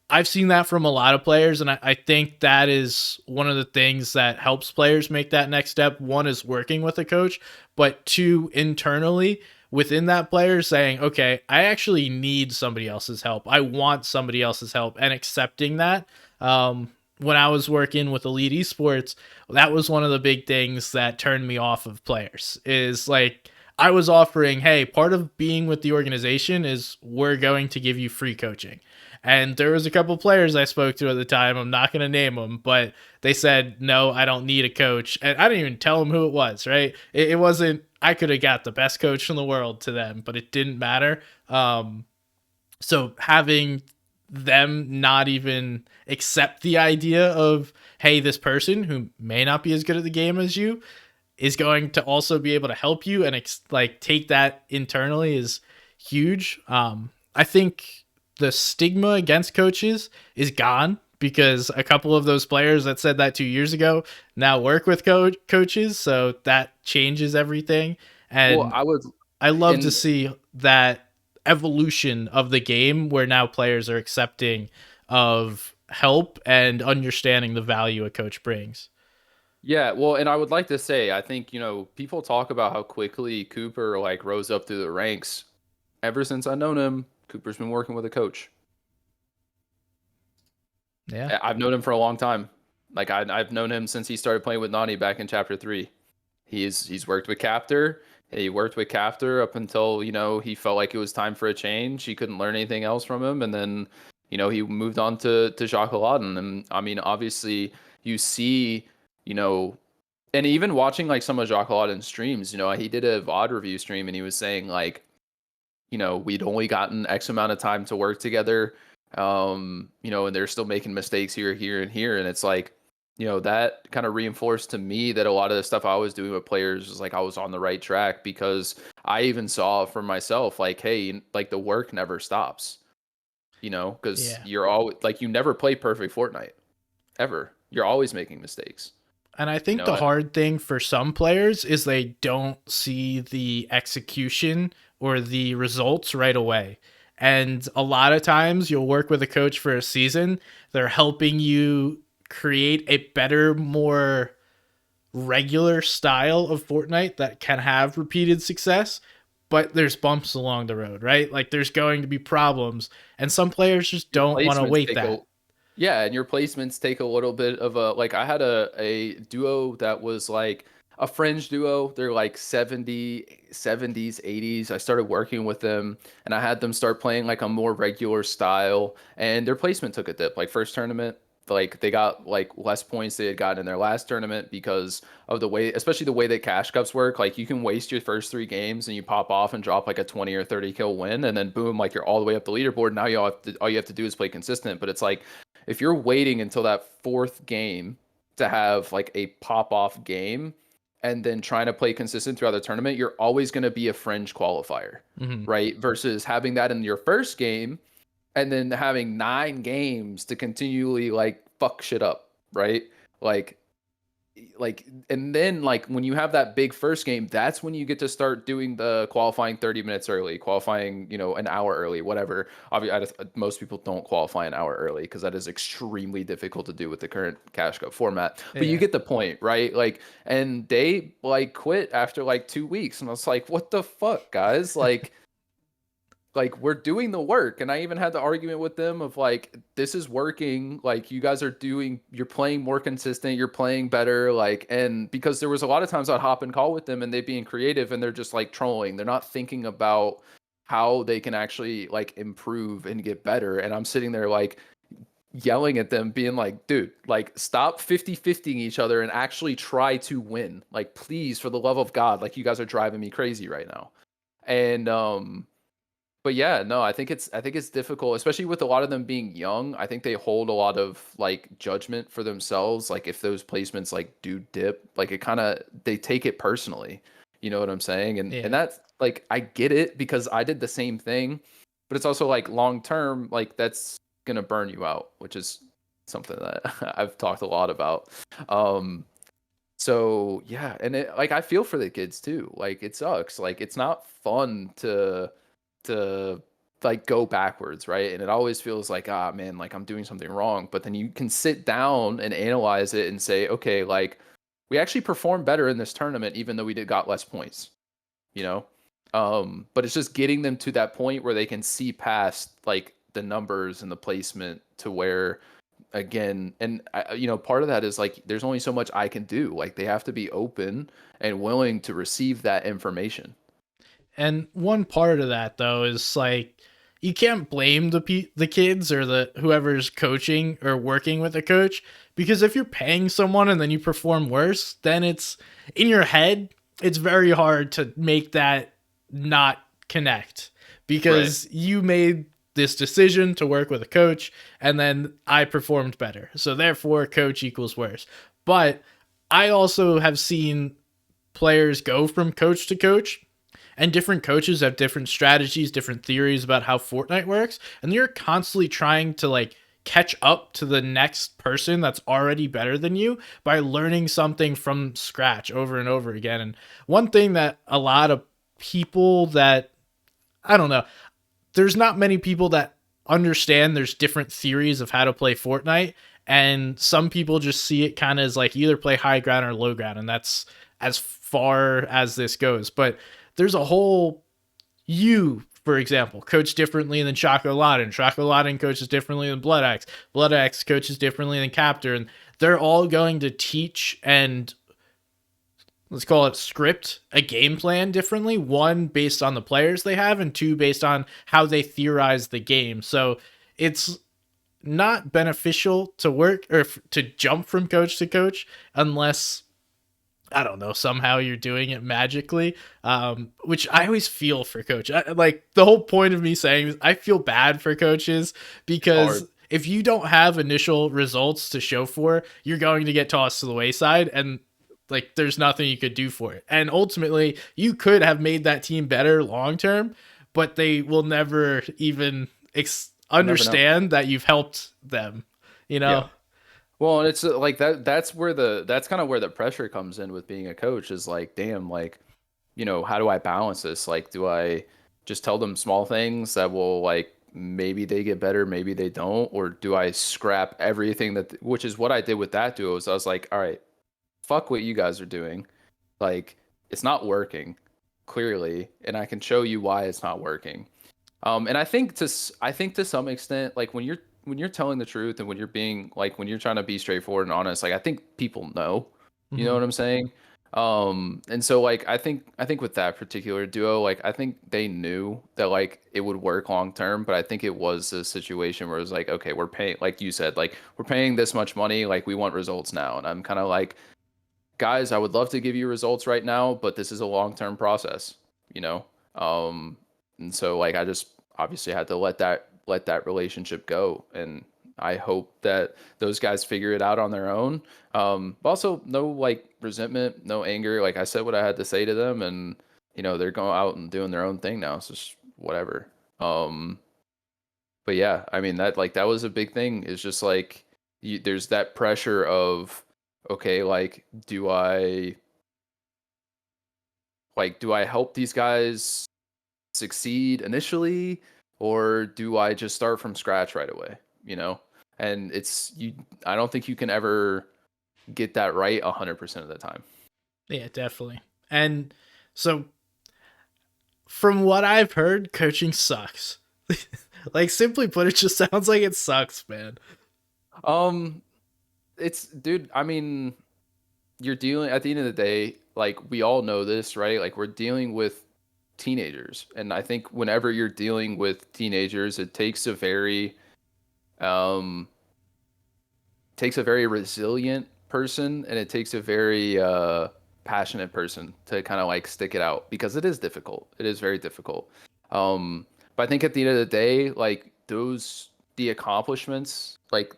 I've seen that from a lot of players, and I think that is one of the things that helps players make that next step. One is working with a coach, but two, internally within that player saying, okay, I actually need somebody else's help. I want somebody else's help, and accepting that. When I was working with Elite Esports, that was one of the big things that turned me off of players. Is like, I was offering, hey, part of being with the organization is we're going to give you free coaching. And there was a couple players I spoke to at the time. I'm not going to name them, but they said, no, I don't need a coach. And I didn't even tell them who it was, right? It wasn't, I could have got the best coach in the world to them, but it didn't matter. So having them not even accept the idea of, hey, this person who may not be as good at the game as you is going to also be able to help you and like take that internally is huge. I think the stigma against coaches is gone because a couple of those players that said that 2 years ago now work with coaches, so that changes everything. Well, And I would, I love to and see that evolution of the game where now players are accepting of help and understanding the value a coach brings. yeah, well, and I would like to say, I think, people talk about how quickly Cooper like rose up through the ranks. Ever since I've known him, Cooper's been working with a coach. Yeah. I've known him for a long time. Like I've known him since he started playing with Nani back in chapter 3. He's worked with Captor. He worked with Captor up until, he felt like it was time for a change. He couldn't learn anything else from him. And then, he moved on to Jacques Aladdin. And I mean, obviously you see, you know, and even watching like some of Jacques Aladdin's streams, he did a VOD review stream and he was saying like, we'd only gotten X amount of time to work together. And they're still making mistakes here, and here. And it's like, that kind of reinforced to me that a lot of the stuff I was doing with players was like I was on the right track because I even saw for myself, like, hey, like the work never stops, because Yeah. you're always like, you never play perfect Fortnite ever. You're always making mistakes, And I you think know. the hard thing for some players is they don't see the execution or the results right away. And a lot of times you'll work with a coach for a season, they're helping you create a better, more regular style of Fortnite that can have repeated success, but there's bumps along the road, right? Like there's going to be problems, and some players just Your don't want to placements wait take a that. Yeah, and your placements take a little bit of a like I had a duo that was like a fringe duo. They're like 70s, 80s. I started working with them and I had them start playing like a more regular style and their placement took a dip. Like first tournament, like they got like less points they had gotten in their last tournament because of the way, especially the way that cash cups work. Like you can waste your first 3 games and you pop off and drop like a 20 or 30 kill win and then boom, like you're all the way up the leaderboard. Now all you have to do is play consistent, but it's like if you're waiting until that fourth game to have like a pop off game and then trying to play consistent throughout the tournament, you're always going to be a fringe qualifier, Mhm. right? Versus having that in your first game and then having 9 games to continually like fuck shit up, right? Like and then like when you have that big first game, that's when you get to start doing the qualifying 30 minutes early, qualifying, an hour early, whatever. Obviously most people don't qualify an hour early because that is extremely difficult to do with the current cash cup format, but you Yeah. get the point, right? Like, and they like quit after like 2 weeks and I was like, what the fuck, guys? Like we're doing the work, and I even had the argument with them of like, this is working, like you're playing more consistent, you're playing better, like, and because there was a lot of times I'd hop and call with them and they being creative and they're just like trolling, they're not thinking about how they can actually like improve and get better, and I'm sitting there like yelling at them being like, dude, like stop 50-50ing each other and actually try to win, like please, for the love of God, like you guys are driving me crazy right now. And but yeah, no, I think it's difficult, especially with a lot of them being young. I think they hold a lot of like judgment for themselves. Like if those placements like do dip, like it kind of they take it personally. You know what I'm saying? And Yeah. that's like I get it because I did the same thing, but it's also like long term, like that's gonna burn you out, which is something that I've talked a lot about. Um, so yeah, and like I feel for the kids too. Like it sucks. Like it's not fun to like go backwards, right? And it always feels like, ah, man, like I'm doing something wrong. But then you can sit down and analyze it and say, okay, like we actually performed better in this tournament, even though we did got less points, you know? But it's just getting them to that point where they can see past like the numbers and the placement to where again, and part of that is like there's only so much I can do. Like they have to be open and willing to receive that information. And one part of that though is like you can't blame the kids or the whoever's coaching or working with a coach, because if you're paying someone and then you perform worse, then it's in your head it's very hard to make that not connect Right. because you made this decision to work with a coach, and then I performed better. So therefore, coach equals worse. But I also have seen players go from coach to coach, and different coaches have different strategies, different theories about how Fortnite works, and you're constantly trying to like catch up to the next person that's already better than you by learning something from scratch over and over again. And one thing that a lot of people that I don't know, there's not many people that understand there's different theories of how to play Fortnite, and some people just see it kind of as like either play high ground or low ground, and that's as far as this goes. But there's a whole you, for example, coach differently than Choco Laden. Choco Laden coaches differently than Bloodx. Bloodx coaches differently than Captor, and they're all going to teach and let's call it script a game plan differently. One based on the players they have, and two based on how they theorize the game. So it's not beneficial to work or to jump from coach to coach unless I don't know, somehow you're doing it magically, which I always feel for coach. Like the whole point of me saying this, I feel bad for coaches It's hard. because if you don't have initial results to show for, you're going to get tossed to the wayside, and like there's nothing you could do for it. And ultimately, you could have made that team better long term, but they will never even You never know. understand that you've helped them. You Yeah. know? Well, and it's like that. That's kind of where the pressure comes in with being a coach. Is like, damn, like, how do I balance this? Like, do I just tell them small things that will like maybe they get better, maybe they don't, or do I scrap everything which is what I did with that duo. So I was like, all right, fuck what you guys are doing. Like, it's not working clearly, and I can show you why it's not working. And I think to some extent, like when you're telling the truth and when you're being like when you're trying to be straightforward and honest, like I think people know, you know Mm-hmm. what I'm saying? And so like I think with that particular duo, like I think they knew that like it would work long term, but I think it was a situation where it was like, okay, we're paying, like you said, like we're paying this much money, like we want results now, and I'm kind of like, guys, I would love to give you results right now, but this is a long term process, you know. Um, and so like I just obviously had to let that relationship go, and I hope that those guys figure it out on their own. But also no like resentment, no anger. Like I said what I had to say to them, and they're going out and doing their own thing now. So it's just whatever. Um, but yeah, I mean that was a big thing. Is just like there's that pressure of okay, like do I help these guys succeed initially, or do I just start from scratch right away? You know, and it's you. I don't think you can ever get that right 100% of the time. Yeah, definitely. And so from what I've heard, coaching sucks. Like simply put, it just sounds like it sucks, man. Um, it's dude. I mean, you're dealing at the end of the day. Like we all know this, right? Like we're dealing with teenagers, and I think whenever you're dealing with teenagers, it um takes a very resilient person, and it takes a very passionate person to kind of like stick it out, because it is difficult. It is very difficult. But I think at the end of the day, like the accomplishments like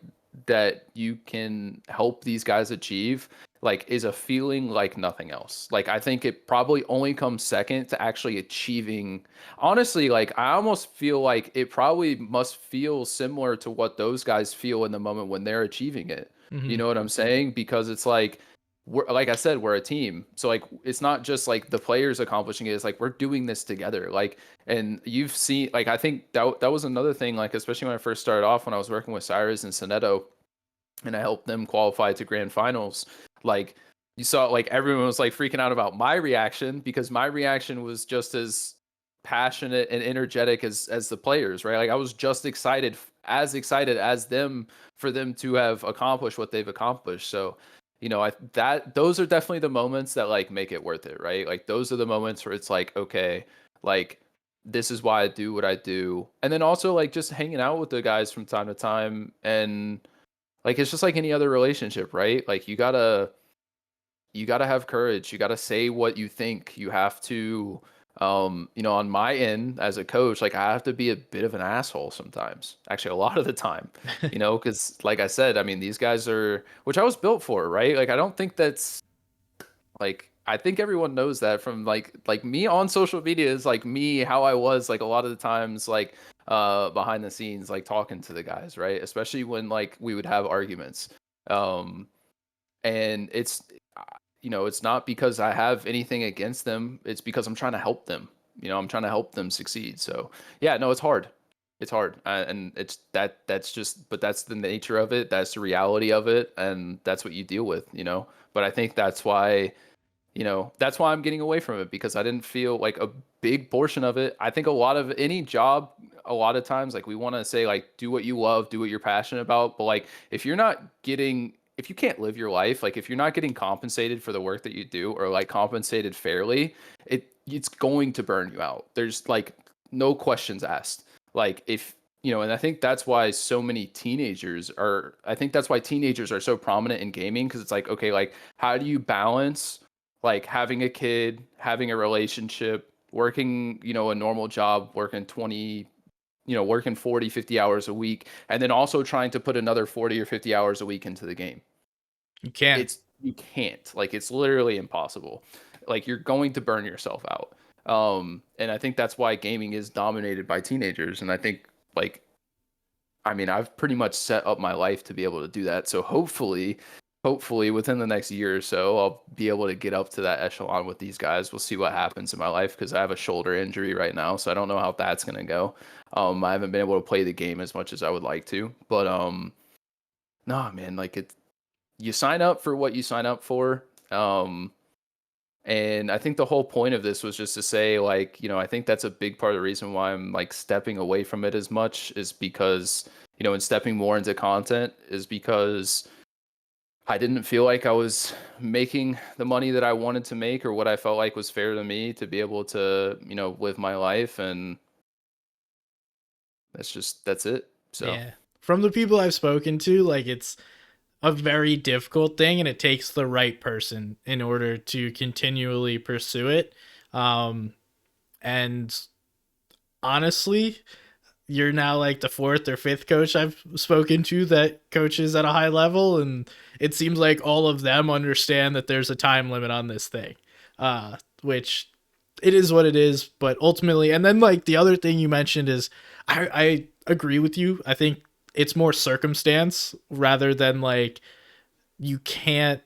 that you can help these guys achieve like is a feeling like nothing else. Like I think it probably only comes second to actually achieving. Honestly, like I almost feel like it probably must feel similar to what those guys feel in the moment when they're achieving it. You Mm-hmm. know what I'm saying? Because it's like we're, like I said, we're a team. So like it's not just like the players accomplishing it. It's like we're doing this together. Like, and you've seen like I think that was another thing. Like especially when I first started off, when I was working with Cyrus and Soneto, and I helped them qualify to grand finals. Like you saw, like everyone was like freaking out about my reaction, because my reaction was just as passionate and energetic as the players, right? Like I was just excited as them, for them to have accomplished what they've accomplished. So, that those are definitely the moments that like make it worth it, right? Like those are the moments where it's like, okay, like this is why I do what I do. And then also like just hanging out with the guys from time to time, and like it's just like any other relationship, right? Like you gotta have courage. You gotta say what you think. You have to On my end as a coach, like I have to be a bit of an asshole sometimes. Actually, a lot of the time, because like I said, I mean, these guys are, which I was built for, right? Like I don't think that's like I think everyone knows that from like me on social media is like me how I was like a lot of the times like behind the scenes like talking to the guys, right? Especially when like we would have arguments. Um and it's not because I have anything against them. It's because I'm trying to help them. I'm trying to help them succeed. So yeah, no, it's hard. It's hard, and it's that's just, but that's the nature of it. That's the reality of it, and that's what you deal with. But I think that's why I'm getting away from it, because I didn't feel like a big portion of it. I think a lot of any job, a lot of times, like we want to say, like, do what you love, do what you're passionate about. But like, if you can't live your life, like if you're not getting compensated for the work that you do or like compensated fairly, it's going to burn you out. There's like no questions asked. Like and I think that's why I think that's why teenagers are so prominent in gaming, because it's like, okay, like how do you balance like having a kid, having a relationship, working, a normal job, working 40, 50 hours a week, and then also trying to put another 40 or 50 hours a week into the game. You can't. You can't. Like it's literally impossible. Like you're going to burn yourself out. And I think that's why gaming is dominated by teenagers. And I think like I mean, I've pretty much set up my life to be able to do that. So hopefully within the next year or so, I'll be able to get up to that echelon with these guys. We'll see what happens in my life, because I have a shoulder injury right now, so I don't know how that's gonna go. I haven't been able to play the game as much as I would like to, but no, man, like you sign up for what you sign up for. And I think the whole point of this was just to say, like, I think that's a big part of the reason why I'm like stepping away from it as much, is because, and stepping more into content, is because I didn't feel like I was making the money that I wanted to make, or what I felt like was fair to me to be able to, live my life. And that's it. So, Yeah. From the people I've spoken to, like it's a very difficult thing and it takes the right person in order to continually pursue it. And honestly, you're now like the fourth or fifth coach I've spoken to that coaches at a high level, and it seems like all of them understand that there's a time limit on this thing, which it is what it is. But ultimately, and then like the other thing you mentioned is, I agree with you. I think it's more circumstance rather than like you can't.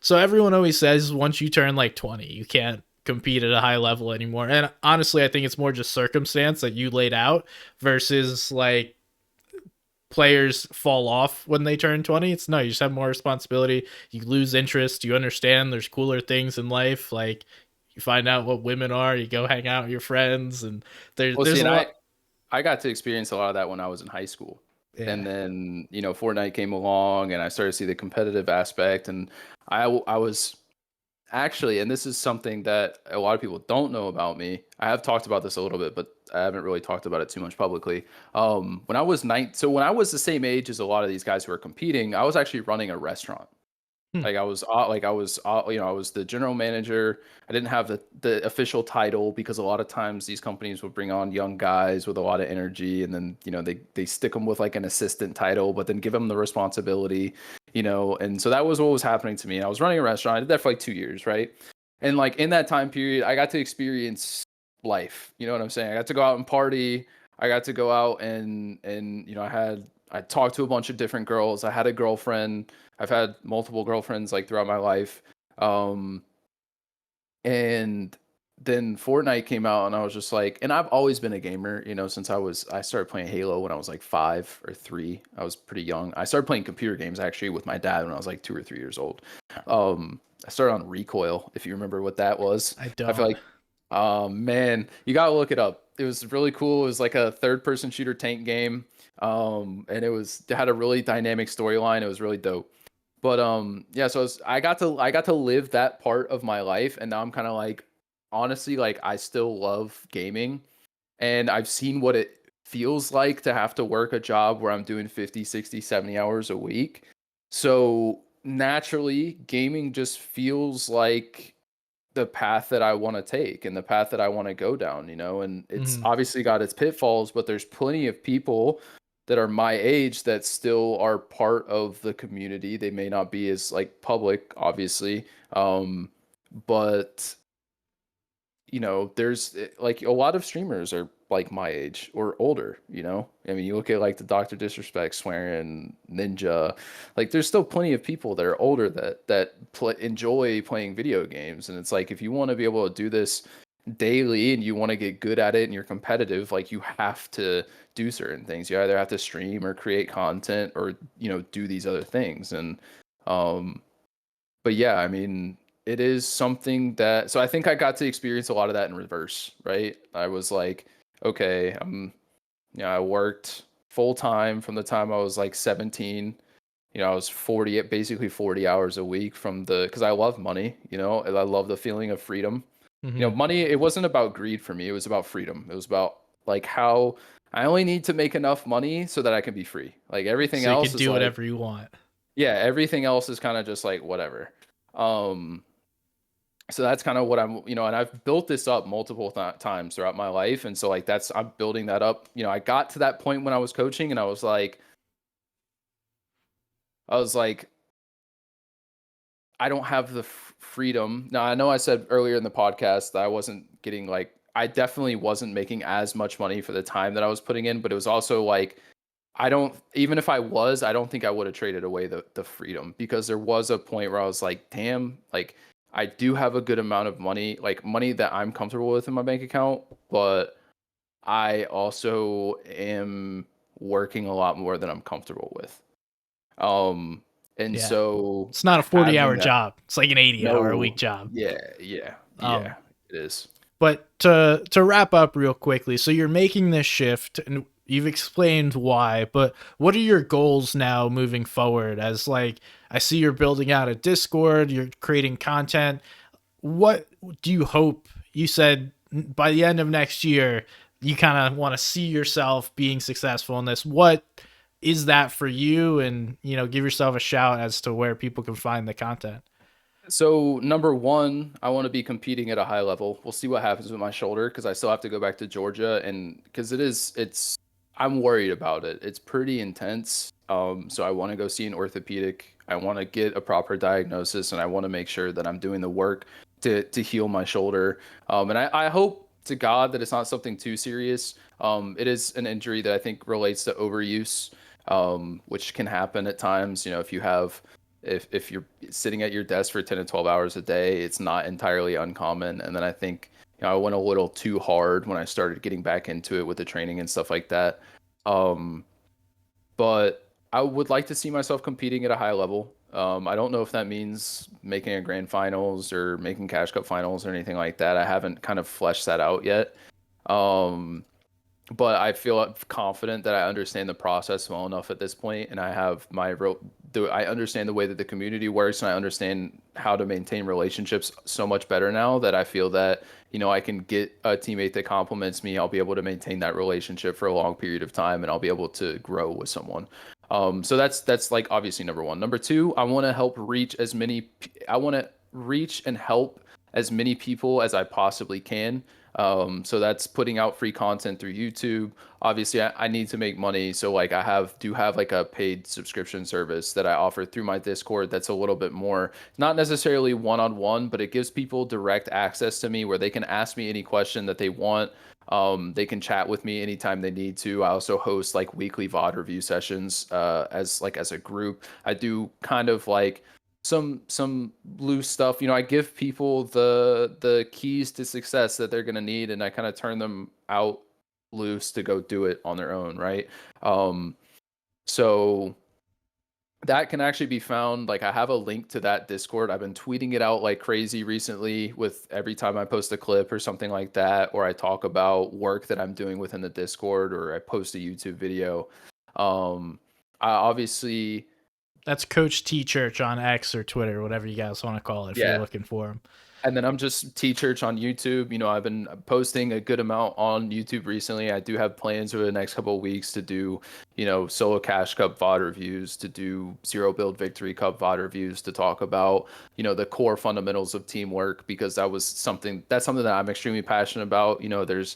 So everyone always says once you turn like 20, you can't compete at a high level anymore. And honestly, I think it's more just circumstance that you laid out versus like players fall off when they turn 20. It's no, you just have more responsibility. You lose interest. You understand there's cooler things in life. Like you find out what women are, you go hang out with your friends, and well, see, there's a and lot. I got to experience a lot of that when I was in high school. Yeah. And then, Fortnite came along and I started to see the competitive aspect. And I was actually, and this is something that a lot of people don't know about me. I have talked about this a little bit, but I haven't really talked about it too much publicly. When I was the same age as a lot of these guys who were competing, I was actually running a restaurant. Hmm. I was the general manager. I didn't have the official title, because a lot of times these companies would bring on young guys with a lot of energy, and then they stick them with like an assistant title, but then give them the responsibility, and so that was what was happening to me. I was running a restaurant. I did that for like 2 years, right? And like in that time period, I got to experience life. You know what I'm saying? I got to go out and party. I got to go out and I talked to a bunch of different girls. I had a girlfriend. I've had multiple girlfriends like throughout my life. Um, and then Fortnite came out, and I was just like, and I've always been a gamer, since I started playing Halo when I was like 5 or 3. I was pretty young. I started playing computer games actually with my dad when I was like 2 or 3 years old. I started on Recoil, if you remember what that was. I I feel don't. like, oh man, you gotta look it up. It was really cool. It was like a third-person shooter tank game. And it had a really dynamic storyline. It was really dope. But yeah, so I got to live that part of my life, and now I'm kind of like, honestly, like I still love gaming, and I've seen what it feels like to have to work a job where I'm doing 50, 60, 70 hours a week. So naturally, gaming just feels like the path that I want to take and the path that I want to go down, and it's Mhm. obviously got its pitfalls, but there's plenty of people that are my age that still are part of the community. They may not be as like public, obviously. But there's like a lot of streamers are like my age or older, I mean, you look at like the Dr. Disrespect, Swearing, Ninja, like there's still plenty of people that are older that enjoy playing video games. And it's like, if you want to be able to do this daily and you want to get good at it and you're competitive, like you have to do certain things. You either have to stream or create content or, do these other things. And, but yeah, I mean, it is something that, so I think I got to experience a lot of that in reverse, right? I was like, okay, I worked full time from the time I was like 17. I was basically 40 hours a week because I love money, and I love the feeling of freedom. Mhm. Money, it wasn't about greed for me. It was about freedom. It was about like how I only need to make enough money so that I can be free. Like everything So you else could is do like, whatever you want. yeah, everything else is kind of just like whatever. Um, so that's kind of what and I've built this up multiple times throughout my life. And so like I'm building that up. I got to that point when I was coaching and I was like, I don't have the freedom. Now, I know I said earlier in the podcast that I wasn't getting like, I definitely wasn't making as much money for the time that I was putting in, but it was also like, even if I don't think I would have traded away the freedom, because there was a point where I was like, damn, like I do have a good amount of money, like money that I'm comfortable with in my bank account, but I also am working a lot more than I'm comfortable with. Um, and Yeah. so It's not a having 40-hour that, job. It's like an 80-hour a week no, job. yeah, yeah, Um, yeah, it is. but to wrap up real quickly, so you're making this shift and you've explained why, but what are your goals now moving forward? As like I see you're building out a Discord, you're creating content. What do you hope? You said by the end of next year you kind of want to see yourself being successful in this. What is that for you? And give yourself a shout as to where people can find the content. So number one, I want to be competing at a high level. We'll see what happens with my shoulder because I still have to go back to Georgia, and because I'm worried about it. It's pretty intense. So I want to go see an orthopedic. I want to get a proper diagnosis, and I want to make sure that I'm doing the work to heal my shoulder. And I hope to God that it's not something too serious. It is an injury that I think relates to overuse, which can happen at times. If you have if you're sitting at your desk for 10 to 12 hours a day, it's not entirely uncommon. And then I think, I went a little too hard when I started getting back into it with the training and stuff like that. Um, but I would like to see myself competing at a high level. I don't know if that means making a grand finals or making Cash Cup finals or anything like that. I haven't kind of fleshed that out yet. Um, but I feel confident that I understand the process well enough at this point, and I have I understand the way that the community works, and I understand how to maintain relationships so much better now that I feel that I can get a teammate that compliments me. I'll be able to maintain that relationship for a long period of time, and I'll be able to grow with someone. So that's like obviously number one. Number two, I want to help reach as many. I want to reach and help as many people as I possibly can. So that's putting out free content through YouTube. Obviously, I need to make money, so like do have like a paid subscription service that I offer through my Discord. That's a little bit more, not necessarily one-on-one, but it gives people direct access to me where they can ask me any question that they want. They can chat with me anytime they need to. I also host like weekly VOD review sessions as a group. I do kind of like some loose stuff. I give people the keys to success that they're going to need, and I kind of turn them out loose to go do it on their own, right? So that can actually be found, like I have a link to that Discord. I've been tweeting it out like crazy recently with every time I post a clip or something like that, or I talk about work that I'm doing within the Discord, or I post a YouTube video. I obviously That's Coach TeeChurch on X or Twitter, whatever you guys want to call it, if you're yeah. looking for him. And then I'm just TeeChurch on YouTube. You know, I've been posting a good amount on YouTube recently. I do have plans over the next couple of weeks to do, you know, Solo Cash Cup VOD reviews, to do Zero Build Victory Cup VOD reviews, to talk about, you know, the core fundamentals of teamwork, because that's something that I'm extremely passionate about. You know, there's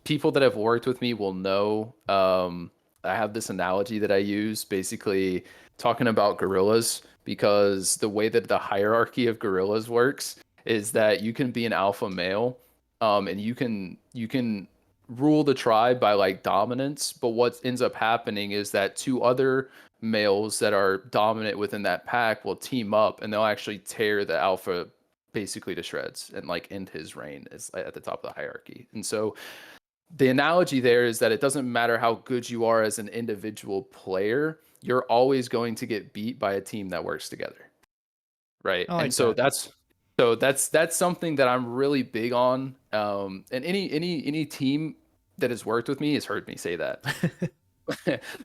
people that have worked with me will know. I have this analogy that I use, basically talking about gorillas, because the way that the hierarchy of gorillas works is that you can be an alpha male, and you can rule the tribe by like dominance, but what ends up happening is that two other males that are dominant within that pack will team up, and they'll actually tear the alpha basically to shreds and like end his reign is at the top of the hierarchy. And so the analogy there is that it doesn't matter how good you are as an individual player, you're always going to get beat by a team that works together, right? I And like so that. that's something that I'm really big on. And any team that has worked with me has heard me say that.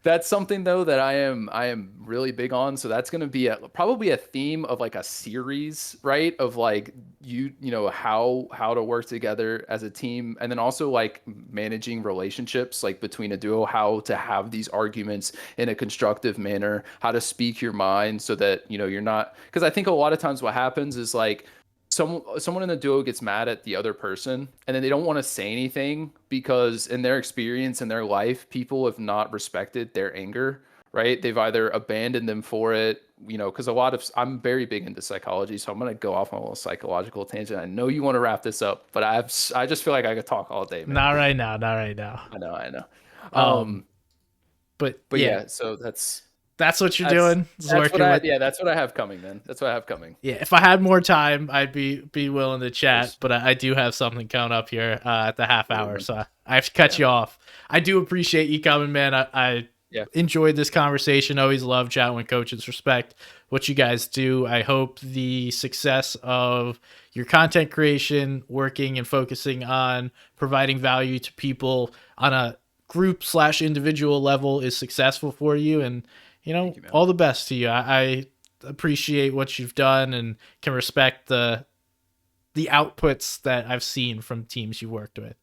That's something though that I am really big on. So that's going to be probably a theme of like a series, right? Of like you know how to work together as a team, and then also like managing relationships like between a duo, how to have these arguments in a constructive manner, how to speak your mind so that you know you're not, because I think a lot of times what happens is like someone in the duo gets mad at the other person, and then they don't want to say anything because in their experience in their life people have not respected their anger, right? They've either abandoned them for it, you know, because I'm very big into psychology, so I'm going to go off on a little psychological tangent. I know you want to wrap this up, but I just feel like I could talk all day, man. Not right now. Not right now. I know. Um, um but but yeah, yeah, so that's that's what you're that's doing. Is that's what working I with. yeah that's what I have coming, man. That's what I have coming. Yeah, if I had more time, I'd be willing to Of chat, course. but I do have something coming up here at the half Absolutely, hour, man. so I have to cut Yeah, you off. I do appreciate you coming, man. I yeah. enjoyed this conversation. Always love chatting with coaches. Respect what you guys do. I hope the success of your content creation, working and focusing on providing value to people on a group/individual level is successful for you. And Thank you, man. all the best to you. I appreciate what you've done and can respect the outputs that I've seen from teams you've worked with.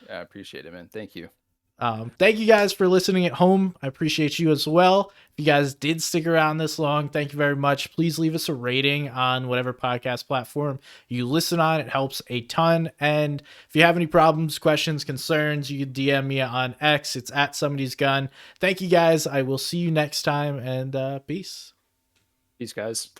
Yeah, I appreciate it, man. Thank you. Thank you guys for listening at home. I appreciate you as well. If you guys did stick around this long, thank you very much. Please leave us a rating on whatever podcast platform you listen on. It helps a ton. And if you have any problems, questions, concerns, you can DM me on X. It's at somebody's gun. Thank you guys. I will see you next time, and peace. Peace, guys.